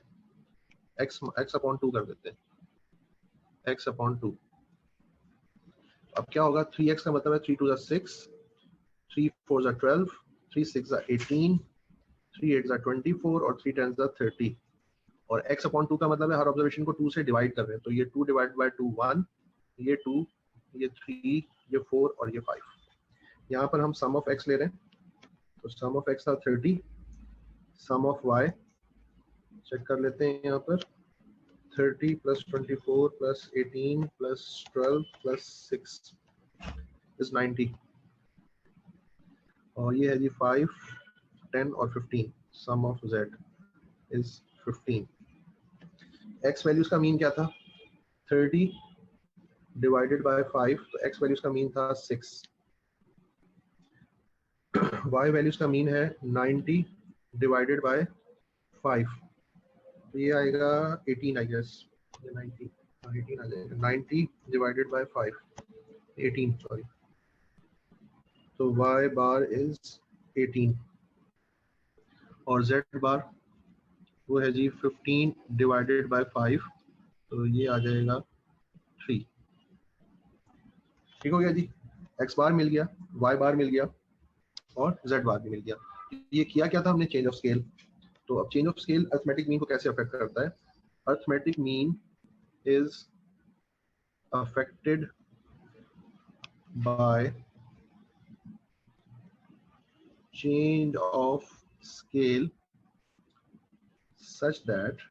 x अपॉन 2 कर देते हैं, x अपॉन 2। अब क्या होगा, 3x का मतलब है 3 2 6, 3 4 12, 3 6 18, 3 8 24 और 3 10 30। और x अपॉन 2 का मतलब है हर ऑब्जर्वेशन को 2 से डिवाइड कर रहे हैं, तो ये 2 डिवाइड बाय 2 1, ये 2, ये 3, ये 4 और ये 5। यहाँ पर हम सम ऑफ x ले रहे हैं, तो सम ऑफ x था 30, सम ऑफ y चेक कर लेते हैं यहाँ पर, 30 plus 24 plus 18 plus 12 plus 6 is 90, और ये है जी 5 10 और 15, sum of z is 15। x values का मीन क्या था, 30 डिवाइडेड बाय 5, तो x वैल्यूज का मीन था 6, y वैल्यूज का मीन है 90 डिवाइडेड बाय 5, तो ये आएगा 18 आई गेस, ये 90 18 आ जाएगा, 90 डिवाइडेड बाय 5 18 सॉरी, तो y बार इज 18, और z बार वो है जी 15 डिवाइडेड बाय 5, तो ये आ जाएगा 3। ठीक हो गया जी, x बार मिल गया, y बार मिल गया और z बार भी मिल गया। ये किया क्या था हमने, चेंज ऑफ स्केल। तो अब change of scale arithmetic mean को कैसे अफेक्ट करता है, arithmetic mean is affected bye change of scale such that,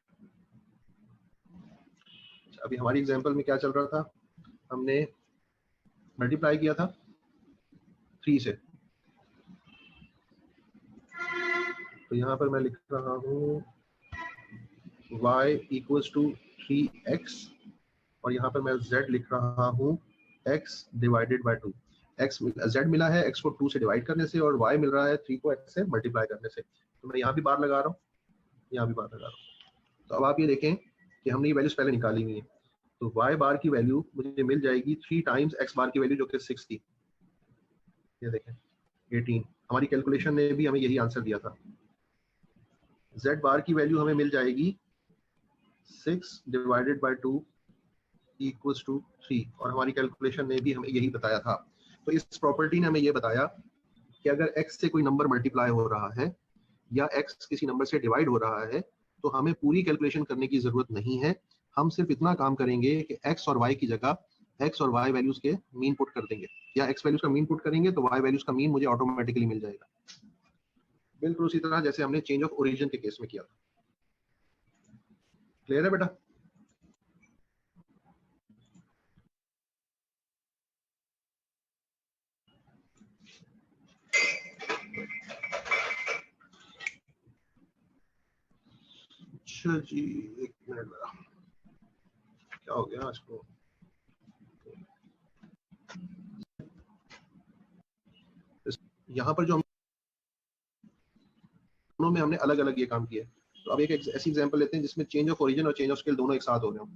अभी हमारी एग्जांपल में क्या चल रहा था, हमने मल्टीप्लाई किया था 3 से, तो यहाँ पर मैं लिख रहा हूँ y इक्वल्स टू 3x, और यहाँ पर मैं z लिख रहा हूँ x डिवाइडेड बाय 2। z मिला है x को 2 से डिवाइड करने से, और y मिल रहा है 3 को x से मल्टीप्लाई करने से, तो मैं यहाँ भी बार लगा रहा हूँ, यहाँ भी बार लगा रहा हूँ। तो अब आप ये देखें कि हमने ये वैल्यूज पहले निकाली हुई है, तो y बार की वैल्यू मुझे मिल जाएगी 3 टाइम्स x बार की वैल्यू जो कि 6 थी, ये देखें 18, हमारी कैलकुलेशन ने भी हमें यही आंसर दिया था। z बार की वैल्यू हमें मिल जाएगी 6 डिवाइडेड बाय 2 इक्वल्स टू 3, और हमारी कैलकुलेशन ने भी हमें यही बताया था। तो इस प्रॉपर्टी ने हमें ये बताया कि अगर x से कोई नंबर मल्टीप्लाई हो रहा है या x किसी नंबर से डिवाइड हो रहा है, तो हमें पूरी कैलकुलेशन करने की जरूरत नहीं है, हम सिर्फ इतना काम करेंगे कि x और y की जगह x और y वैल्यूज के मीन पुट कर देंगे, या x वैल्यूज का मीन पुट करेंगे तो y वैल्यूज का मीन मुझे ऑटोमेटिकली मिल जाएगा, बिल्कुल उसी तरह जैसे हमने चेंज ऑफ ओरिजिन के केस में किया था। क्लियर है बेटा? अच्छा जी, एक मिनट मेरा, क्या हो गया आज को, यहाँ पर जो हम दोनों में हमने अलग अलग ये काम किया है, तो अब एक ऐसी एग्जांपल लेते हैं जिसमें चेंज ऑफ ओरिजिन और चेंज ऑफ स्केल दोनों एक साथ हो रहे हो।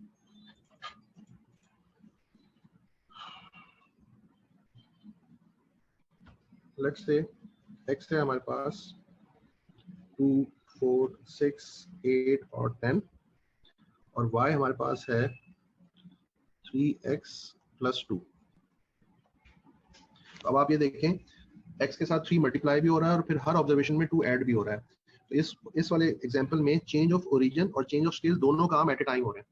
लेट्स से x है हमारे पास 2 4 6 8 और 10, और y हमारे पास है 3x प्लस 2। अब आप ये देखें, x के साथ 3 मल्टीप्लाई भी हो रहा है और फिर हर ऑब्जर्वेशन में 2 ऐड भी हो रहा है, तो इस वाले एग्जांपल में चेंज ऑफ ओरिजिन और चेंज ऑफ स्केल दोनों काम एट ए टाइम हो रहे हैं।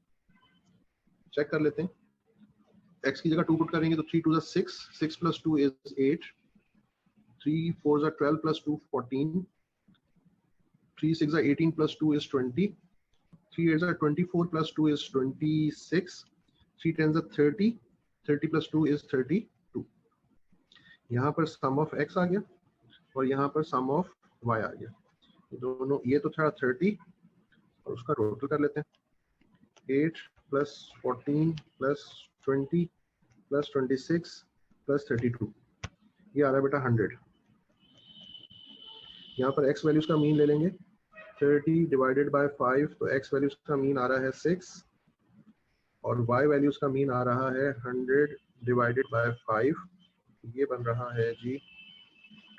चेक कर लेते हैं, x की जगह 2 पुट करेंगे तो 3 2 6, 6 plus 2 is 8, 3 4 12 plus 2 14, 3 6 18 plus 2 is 20, 3 8 24 plus 2 is 26, 3 10 30, 30 plus 2 is 32। यहाँ पर सम ऑफ x आ गया और यहाँ पर सम ऑफ y आ गया, दोनों ये तो था 30 और उसका टोटल कर लेते हैं, 8 प्लस 14 प्लस 20 प्लस 26 प्लस 32, ये आ रहा है बेटा 100। यहाँ पर x वैल्यूज का मीन ले लेंगे, 30 डिवाइडेड बाय 5, तो x वैल्यूज का मीन आ रहा है 6 और y वैल्यूज का मीन आ रहा है 100 डिवाइडेड बाय 5, ये बन रहा है जी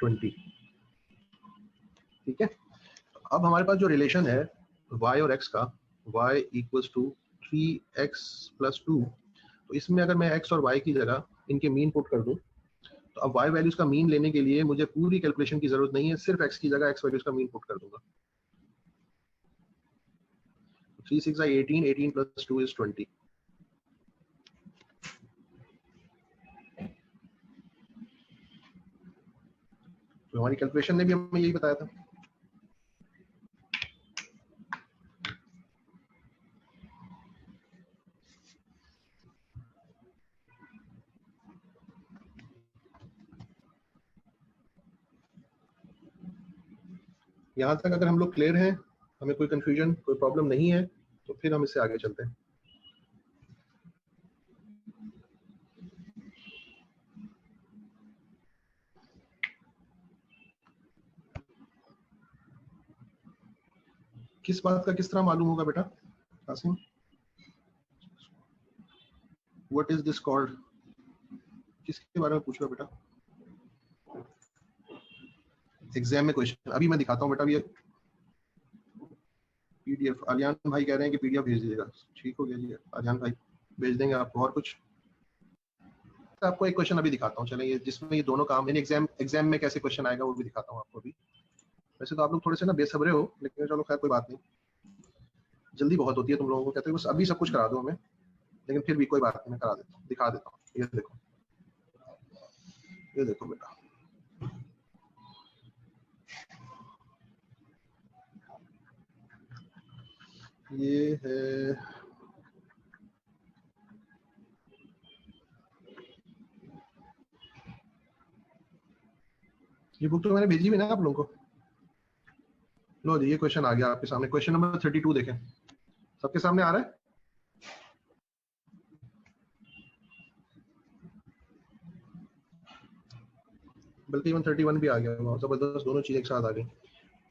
20। ठीक है, अब हमारे पास जो रिलेशन है y और x का, y equals to 3x plus 2, तो इसमें अगर मैं x और y की जगह इनके मीन पुट कर दूं, तो अब y वैल्यूज का मीन लेने के लिए मुझे पूरी कैलकुलेशन की जरूरत नहीं है, सिर्फ x की जगह x वैल्यूज का मीन पुट कर दूंगा। 3 6 18, 18 प्लस 2 इज 20। तो हमारी कैलकुलेशन ने भी हमें यही बताया था। यहाँ तक अगर हम लोग क्लियर हैं, हमें कोई कंफ्यूजन कोई प्रॉब्लम नहीं है, तो फिर हम इससे आगे चलते हैं। किस बात का किस तरह मालूम होगा बेटा Qasim? What is this called, किसके बारे में पूछ रहे हो बेटा? एग्जाम में क्वेश्चन अभी मैं दिखाता हूँ बेटा। ये पीडीएफ, आर्यन भाई कह रहे हैं कि पीडीएफ भेज दीजिएगा। ठीक हो गया जी आर्यन भाई, भेज देंगे आपको। और कुछ? आपको एक क्वेश्चन अभी दिखाता हूँ, चलें, ये जिसमें ये दोनों काम, यानी एग्जाम में कैसे क्वेश्चन आएगा वो भी दिखाता हूँ आपको अभी। वैसे तो आप लोग थोड़े से ना बेसब्रे हो, लेकिन चलो खैर कोई बात नहीं, जल्दी बहुत होती है तुम लोगों को, कहते हो बस अभी सब कुछ करा दो हमें, लेकिन फिर भी कोई बात नहीं, मैं करा देता हूँ, दिखा देता हूँ। ये देखो, ये देखो बेटा, ये है ये बुक, तो मैंने भेजी भी ना आप लोगों को। लो जी, ये क्वेश्चन आ गया आपके सामने, क्वेश्चन नंबर 32 देखें, सबके सामने आ रहा है। बल्कि इवन 31 भी आ गया, जबरदस्त, दोनों चीजें एक साथ आ गई।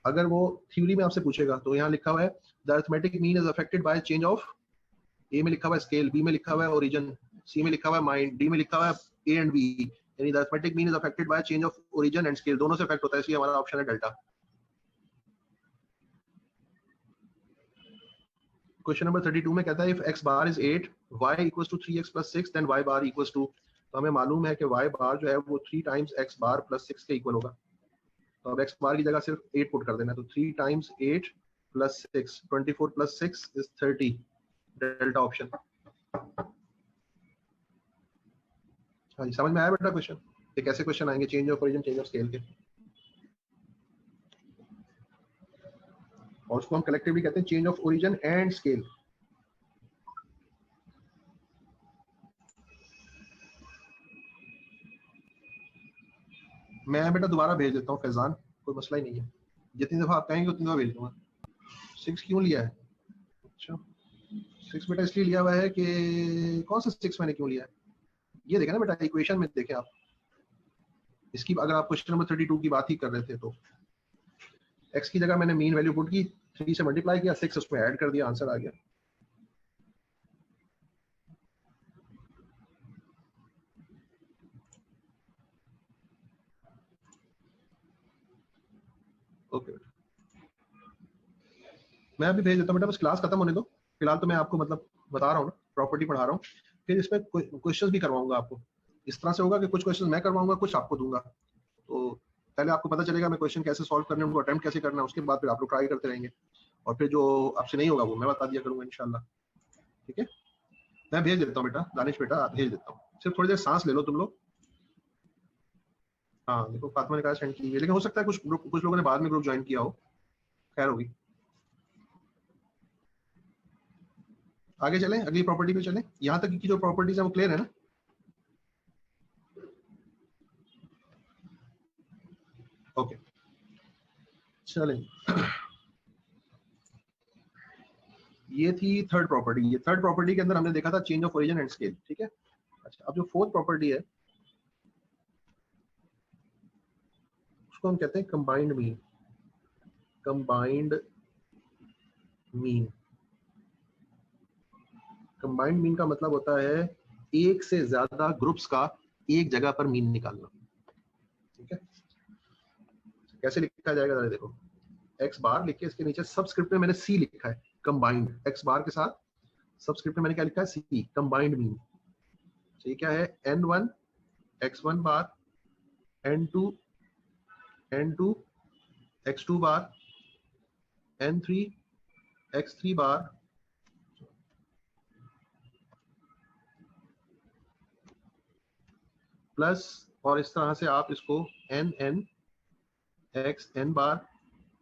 अगर वो थ्योरी में आपसे पूछेगा तो यहाँ लिखा हुआ है the arithmetic mean is affected by change of, A में लिखा हुआ है स्केल, बी में लिखा हुआ है ओरिजिन, सी में लिखा हुआ है माइंड, डी में लिखा हुआ है ए एंड बी, यानी the arithmetic mean is affected by change of origin and scale, दोनों से अफेक्ट होता है, इसलिए हमारा ऑप्शन है डेल्टा। क्वेश्चन नंबर 32 में कहता है if x bar is 8, y equals to 3x plus 6, then y bar equals to, तो हमें मालूम है कि y बार जो है वो 3 टाइम्स x बार प्लस 6 के इक्वल होगा। तो अब x बार की जगह सिर्फ 8 पुट कर देना, तो 3 times 8 plus 6, 24 plus 6 is 30, delta option. हाँ जी, समझ में आया बेटा क्वेश्चन? ये कैसे क्वेश्चन आएंगे change of origin change of scale के, और उसको हम कलेक्टिवली कहते हैं change of origin and scale. मैं बेटा दोबारा भेज देता हूँ फैजान, कोई मसला ही नहीं है, जितनी दफा आप कहेंगे उतनी दफा भेज दूंगा। 6 क्यों लिया है? अच्छा, 6 बेटा इसलिए लिया हुआ है कि कौन सा 6 मैंने क्यों लिया है, ये देखें ना बेटा, इक्वेशन में देखें आप इसकी, अगर आप क्वेश्चन नंबर 32 की बात ही कर रहे थे तो x की जगह मैंने मीन वैल्यू पुट की, 3 से मल्टीप्लाई किया, 6 उसमें ऐड कर दिया, आंसर आ गया। ओके बेटा, मैं अभी भेज देता हूँ बेटा, बस क्लास खत्म होने दो फिलहाल, तो मैं आपको मतलब बता रहा हूँ ना, प्रॉपर्टी पढ़ा रहा हूँ, फिर इसमें क्वेश्चंस भी करवाऊंगा आपको। इस तरह से होगा कि कुछ क्वेश्चंस मैं करवाऊंगा, कुछ आपको दूंगा, तो पहले आपको पता चलेगा मैं क्वेश्चन कैसे सॉल्व करने, उनको अटेम्प्ट कैसे करना है, उसके बाद फिर आप लोग ट्राई करते रहेंगे, और फिर जो आपसे नहीं होगा वो मैं बता दिया करूंगा इंशाल्लाह। ठीक है, मैं भेज देता हूँ बेटा, दानिश बेटा भेज देता हूँ, सिर्फ थोड़ी देर सांस ले लो तुम लोग। हाँ देखो, फातिमा ने कहा सेंड की है, लेकिन हो सकता है कुछ लोगों ने बाद में ग्रुप ज्वाइन किया हो, खैर होगी। आगे चलें, अगली प्रॉपर्टी पे चलें, यहाँ तक की जो प्रॉपर्टीज है वो क्लियर है ना? ओके चलें, ये थी थर्ड प्रॉपर्टी। ये थर्ड प्रॉपर्टी के अंदर हमने देखा था change of origin and scale. ठीक है, अच्छा, अब जो फोर्थ प्रॉपर्टी है उसको हम कहते हैं combined mean. Combined mean, combined mean का मतलब होता है एक से ज्यादा ग्रुप्स का एक जगह पर मीन निकालना। ठीक है, कैसे लिखा जाएगा जरा देखो, एक्स बार लिख के इसके नीचे सबस्क्रिप्ट में मैंने सी लिखा है, कंबाइंड एक्स बार के साथ सबस्क्रिप्ट में मैंने क्या लिखा है, सी, कंबाइंड मीन। ये क्या है, n1 x1 बार, n2 x2 बार, n3 x3 बार, प्लस, और इस तरह से आप इसको n x n bar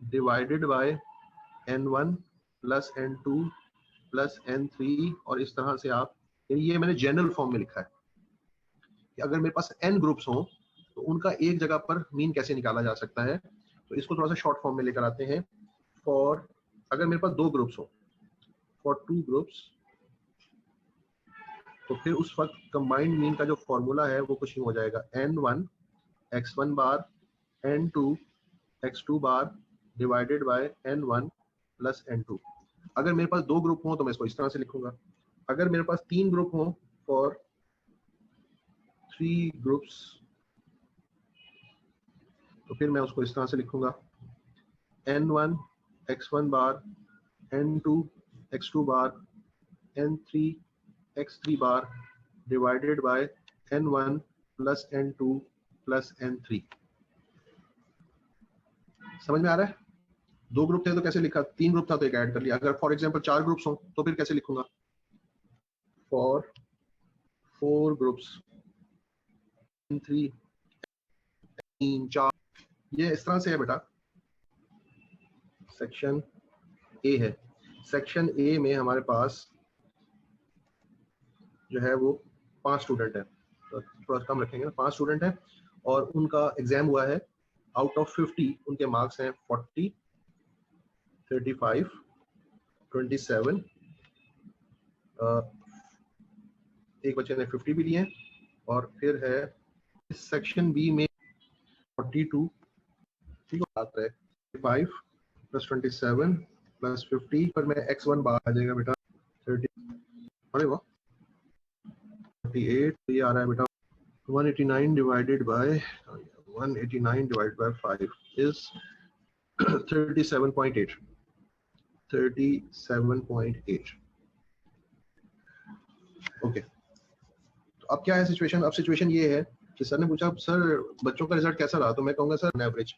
divided by n1 plus n2 plus n3, और इस तरह से आप, ये मैंने जनरल फॉर्म में लिखा है कि अगर मेरे पास n ग्रुप्स हों तो उनका एक जगह पर मीन कैसे निकाला जा सकता है। तो इसको थोड़ा सा शॉर्ट फॉर्म में लेकर आते हैं। फॉर, अगर मेरे पास दो ग्रुप्स हो, फॉर टू ग्रुप्स, तो फिर उस वक्त कंबाइंड मीन का जो फॉर्मूला है वो कुछ यूं हो जाएगा, n1 x1 bar n2 x2 bar divided by n1 plus n2। अगर मेरे पास दो ग्रुप हो तो मैं इसको इस तरह से लिखूंगा। अगर मेरे पास तीन ग्रुप हो, फॉर थ्री ग्रुप्स, तो फिर मैं उसको इस तरह से लिखूंगा, n1 x1 bar n2 x2 bar n3 x3 bar divided by n1 plus n2 plus n3। समझ में आ रहा है? दो ग्रुप थे तो कैसे लिखा, तीन ग्रुप था तो एक ऐड कर लिया। अगर फॉर एग्जांपल चार ग्रुप्स हो तो फिर कैसे लिखूंगा, फॉर फोर ग्रुप्स, थ्री, तीन, चार, ये इस तरह से है बेटा। सेक्शन ए है, सेक्शन ए में हमारे पास जो है वो 5 स्टूडेंट है, तो थोड़ा कम रखेंगे ना, 5 स्टूडेंट है और उनका एग्जाम हुआ है। आउट ऑफ 50 उनके मार्क्स हैं 40, 35, 27, एक बच्चे ने 50 भी लिए हैं, और फिर है इस सेक्शन बी में 42, ठीक है, बात है 5 प्लस 27 प्लस 50 पर मैं x1 बार आ जाएगा बेटा 30, अरे वाह 48, तो ये आ रहा है बेटा 189 divided by 189 divided by 5 is 37.8, 37.8। Okay, तो अब क्या है सिचुएशन, अब सिचुएशन ये है कि सर ने पूछा सर बच्चों का रिजल्ट कैसा रहा, तो मैं कहूंगा सर एवरेज।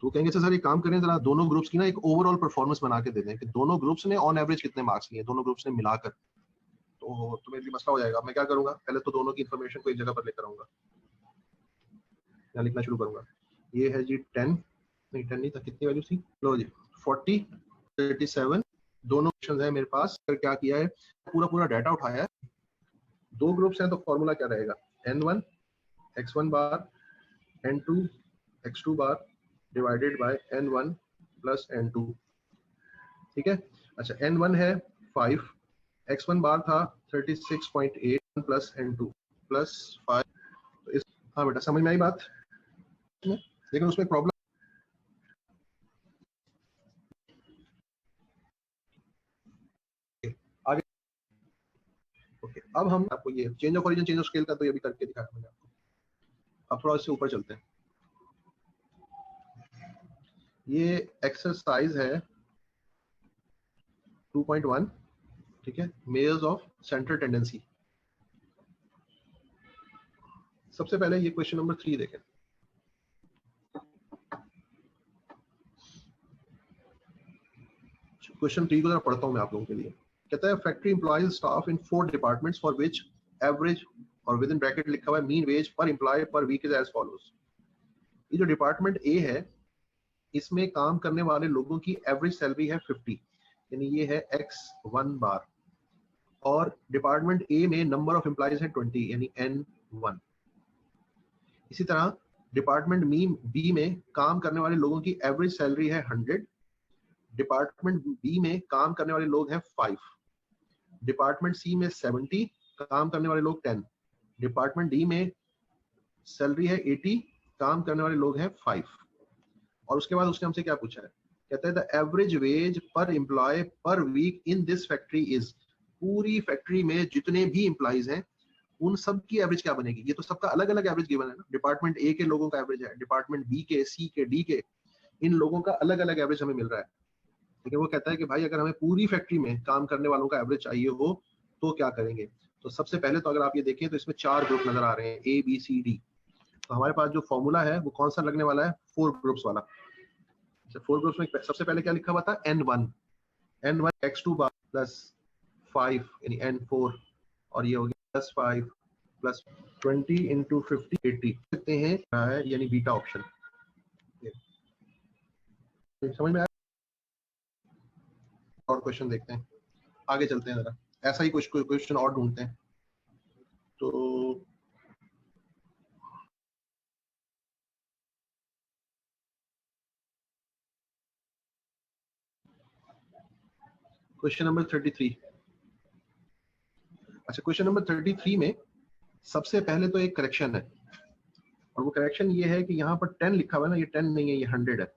तो कहेंगे सर एक काम करें, जरा दोनों ग्रुप्स की ना एक ओवरऑल परफॉर्मेंस बना के दे दें कि दोनों ग्रुप्स ने ऑन एवरेज कितने मार्क्स लिए, दोनों ग्रुप्स ने मिलाकर, तो मेरे लिए मसला हो जाएगा। मैं क्या करूंगा, पहले तो दोनों की इन्फॉर्मेशन को एक जगह पर लेकर आऊंगा, यहाँ लिखना शुरू करूंगा। ये है जी 10, नहीं 10 नहीं था, कितनी वैल्यू थी, लो जी 40, 37, दोनों ऑप्शन है मेरे पास। फिर क्या किया है, पूरा पूरा डाटा उठाया है। दो ग्रुप्स हैं तो फॉर्मूला क्या रहेगा, n1 x1 bar n2 x2 bar divided by n1 plus n2। ठीक है, अच्छा n1 है 5, x1 बार था 36.8 प्लस n2 प्लस 5, तो इस, हाँ बेटा समझ में आई बात, लेकिन उसमें प्रॉब्लम आगे। ओके, अब हम आपको ये change of origin change of scale का तो ये भी करके दिखाया मैंने आपको। अब थोड़ा इससे ऊपर चलते हैं, ये एक्सरसाइज है 2.1, ठीक है, मेजर्स ऑफ सेंट्रल टेंडेंसी। सबसे पहले ये क्वेश्चन नंबर 3 देखें। क्वेश्चन 3 को जरा पढ़ता हूं मैं आप लोगों के लिए। कहता है factory employees staff in 4 departments for which average, और विद इन ब्रैकेट लिखा हुआ है mean wage per employ per week is as follows. ये जो डिपार्टमेंट ए है इसमें काम करने वाले लोगों की एवरेज सैलरी है 50, यानी ये है x1 बार, और डिपार्टमेंट ए में नंबर ऑफ एम्प्लॉइज है 20 यानी n1। इसी तरह डिपार्टमेंट बी में काम करने वाले लोगों की एवरेज सैलरी है 100, डिपार्टमेंट बी में काम करने वाले लोग हैं 5, डिपार्टमेंट सी में 70, काम करने वाले लोग 10। डिपार्टमेंट डी में सैलरी है 80, काम करने वाले लोग हैं 5। और उसके बाद उसने हमसे क्या पूछा है, कहता है the average wage per employ per week in this factory is, पूरी फैक्ट्री में जितने भी एम्प्लॉइज हैं उन सब की एवरेज क्या बनेगी। ये तो सबका अलग अलग एवरेज गिवन है ना, डिपार्टमेंट ए के लोगों का एवरेज है, डिपार्टमेंट बी के, सी के, डी के, इन लोगों का अलग अलग एवरेज हमें मिल रहा है। लेकिन वो कहता है कि भाई अगर हमें पूरी फैक्ट्री में काम करने वालों का एवरेज चाहिए हो तो क्या करेंगे। तो सबसे पहले तो अगर आप ये देखें तो इसमें 4 ग्रुप नजर आ रहे हैं, ए बी सी डी। तो हमारे पास जो फॉर्मूला है वो कौन सा लगने वाला है, 4 ग्रुप्स वाला। 4 ग्रुप्स में सबसे पहले क्या लिखा हुआ था, n1 x2 बार प्लस 5 यानी n4, और ये हो गया प्लस 5 प्लस 20 इंटू 50 80 सकते हैं यानी बीटा ऑप्शन। समझ में आया। और क्वेश्चन देखते हैं, आगे चलते हैं जरा, ऐसा ही कुछ क्वेश्चन और ढूंढते हैं। तो क्वेश्चन नंबर 33। अच्छा, क्वेश्चन नंबर 33 में सबसे पहले तो एक करेक्शन है, और वो करेक्शन ये है कि यहाँ पर 10 लिखा हुआ है ना, ये 10 नहीं है, ये 100 है।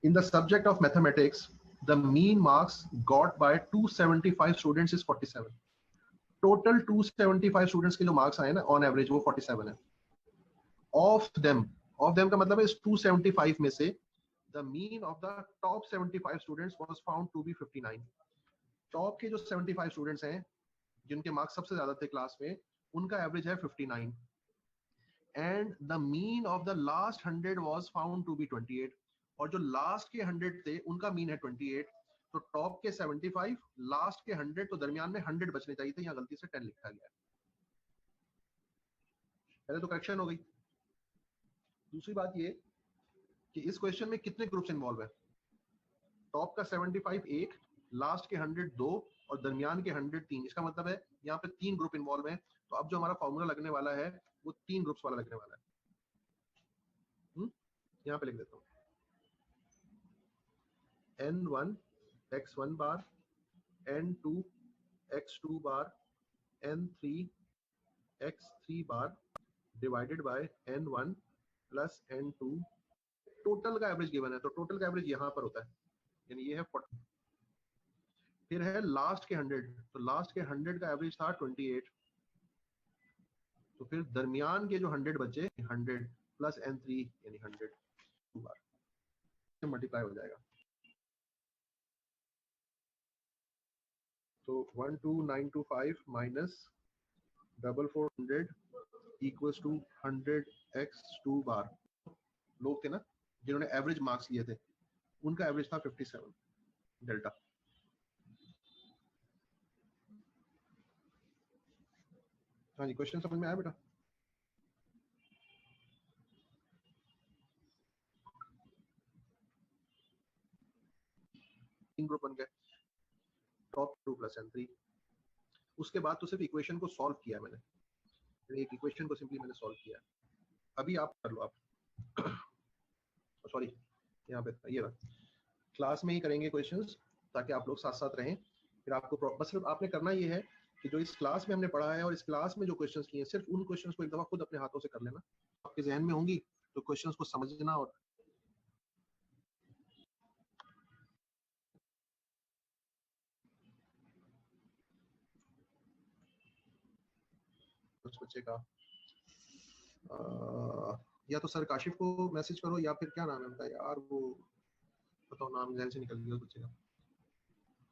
In the subject of mathematics the mean marks got by 275 students is 47। Total 275 students के जो मार्क्स आए ना ऑन एवरेज वो 47 है। ऑफ देम का मतलब है इस 275 में से the mean of the top 75 students was found to be 59। Top के जो 75 स्टूडेंट्स हैं जिनके मार्क्स सबसे ज्यादा थे क्लास में, उनका एवरेज है 59। And the mean of the last 100 was found to be 28। और जो लास्ट के 100 थे उनका मीन है 28। तो टॉप के 75, लास्ट के 100, तो दरमियान में 100 बचने चाहिए थे, यहाँ गलती से 10 लिखा गया है। पहले तो करेक्शन हो गई। दूसरी बात ये कि इस क्वेश्चन में कितने ग्रुप्स इन्वॉल्व है, टॉप का 75 एक, लास्ट के 100 दो, और दरमियान के 100 3। इसका मतलब है यहाँ पे 3 ग्रुप इन्वॉल्व हैं। तो अब जो हमारा फॉर्मूला लगने वाला है वो 3 ग्रुप्स वाला लगने वाला है। यहाँ पे लिख देता हूँ, n1 x1 bar, n2 x2 bar, n3 x3 bar divided by n1 plus n2। Total का एवरेज गिवन है, तो टोटल का एवरेज यहाँ पर होता है, यानी ये है 40। फिर है लास्ट के 100, तो लास्ट के 100 का एवरेज था 28। तो फिर दरमियान के जो 100 बचे, 100 प्लस n3 यानी 100 बार मल्टीप्लाई हो जाएगा। तो 12925 माइनस 4400 इक्वल्स टू 100x2 बार। लोग थे ना जिन्होंने एवरेज मार्क्स लिए थे, उनका एवरेज था 57 डेल्टा। हाँ जी, क्वेश्चन समझ में आया बेटा। तीन ग्रुप बन गए, टॉप 2 प्लस n3। उसके बाद तो सिर्फ इक्वेशन को सॉल्व किया मैंने, एक इक्वेशन को सिंपली मैंने सॉल्व किया। अभी आप कर लो, आप सॉरी यहाँ पे ये क्लास में ही करेंगे क्वेश्चंस, ताकि आप लोग साथ साथ रहें। फिर आपको बस सिर्फ आपने करना ये है कि जो इस क्लास में हमने पढ़ा है और इस क्लास में जो क्वेश्चंस किए हैं, सिर्फ उन क्वेश्चंस को एक दफा खुद अपने हाथों से कर लेना। आपके जहन में होंगी तो क्वेश्चंस को समझना और उस बच्चे का या तो सर काशिफ को मैसेज करो, या फिर क्या नाम है उनका यार, वो बताओ, नाम जहन से निकल गया बच्चे का।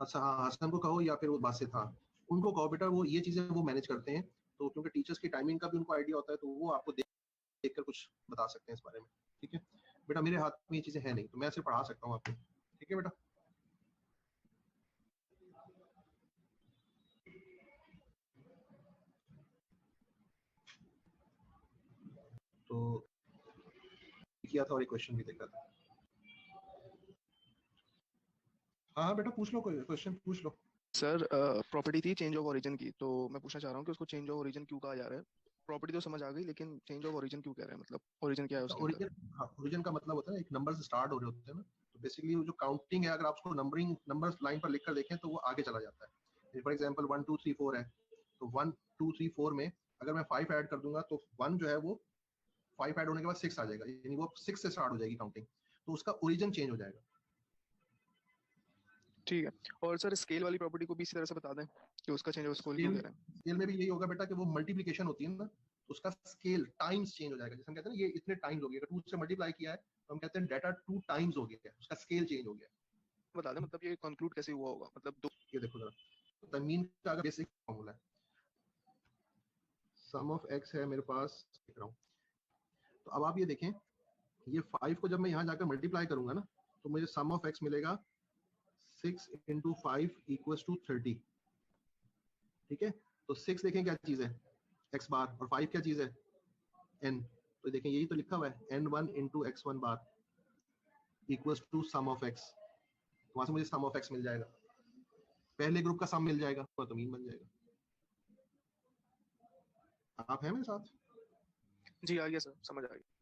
अच्छा हाँ, हसन को कहो, या फिर वो बासित, था उनको कहो बेटा, वो ये चीजें वो मैनेज करते हैं। तो क्योंकि टीचर्स की टाइमिंग का भी उनको आइडिया होता है, तो वो आपको देख कर कुछ बता सकते हैं इस बारे में। ठीक है बेटा, मेरे हाथ में ये चीजें है नहीं, तो मैं सिर्फ पढ़ा सकता हूँ आपको। ठीक है बेटा। तो किया था और एक क्वेश्चन भी देखा था। हाँ हाँ बेटा, पूछ लो, कोई क्वेश्चन पूछ लो। सर प्रॉपर्टी थी चेंज ऑफ ओरिजिन की, तो मैं पूछना चाह रहा हूँ कि उसको चेंज ऑफ ओरिजिन क्यों कहा जा रहा है। प्रॉपर्टी तो समझ आ गई, लेकिन चेंज ऑफ ओरिजिन क्यों कह रहे हैं, मतलब ओरिजिन क्या है उसके अंदर। ओरिजिन, हाँ ओरिजिन का मतलब होता है एक नंबर से स्टार्ट हो रहे होते हैं ना, तो बेसिकली वो जो काउंटिंग है, अगर आप उसको नंबरिंग नंबर्स लाइन पर लिखकर देखें तो वो आगे चला जाता है। फॉर एग्जांपल 1 2 3 4 है, तो 1 2 3 4 में अगर मैं 5 ऐड कर दूंगा तो 1 जो है वो 5 ऐड होने के बाद 6 आ जाएगा, यानी वो 6 से स्टार्ट हो जाएगी काउंटिंग, तो उसका ओरिजिन चेंज हो जाएगा। ठीक है। और सर स्केल वाली प्रॉपर्टी को भी इसी तरह से बता दें कि उसका चेंज ओवर स्केल क्यों स्केल कह रहे हैं। स्केल में भी यही होगा बेटा कि वो मल्टीप्लीकेशन होती है ना, तो उसका स्केल टाइम्स चेंज हो जाएगा। जैसे हम कहते हैं ना ये इतने टाइम्स हो गया, अगर 2 से मल्टीप्लाई किया है तो हम कहते हैं डाटा 2 टाइम्स हो गया, उसका स्केल चेंज हो गया। बता दें मतलब ये कंक्लूड कैसे हुआ होगा, मतलब दो। ये देखो जरा, तमीन का अगर बेसिक फॉर्मूला है, सम ऑफ एक्स है मेरे पास, देख रहा हूँ, तो अब आप ये देखें, ये 5 को जब मैं यहाँ जाकर मल्टीप्लाई करूंगा ना, तो मुझे सम ऑफ एक्स मिलेगा 6 इंटू 5 इक्वल्स टू 30। ठीक है, तो 6 देखें क्या चीज है, एक्स बार, और 5 क्या चीज है, एन। तो देखें यही तो लिखा हुआ है, n1 into x one bar equals to sum of x. वहां से मुझे सम ऑफ एक्स मिल जाएगा, पहले ग्रुप का सम मिल जाएगा, तो मीन बन जाएगा। आप हैं मेरे साथ? जी आ गया सर, समझ आ गया।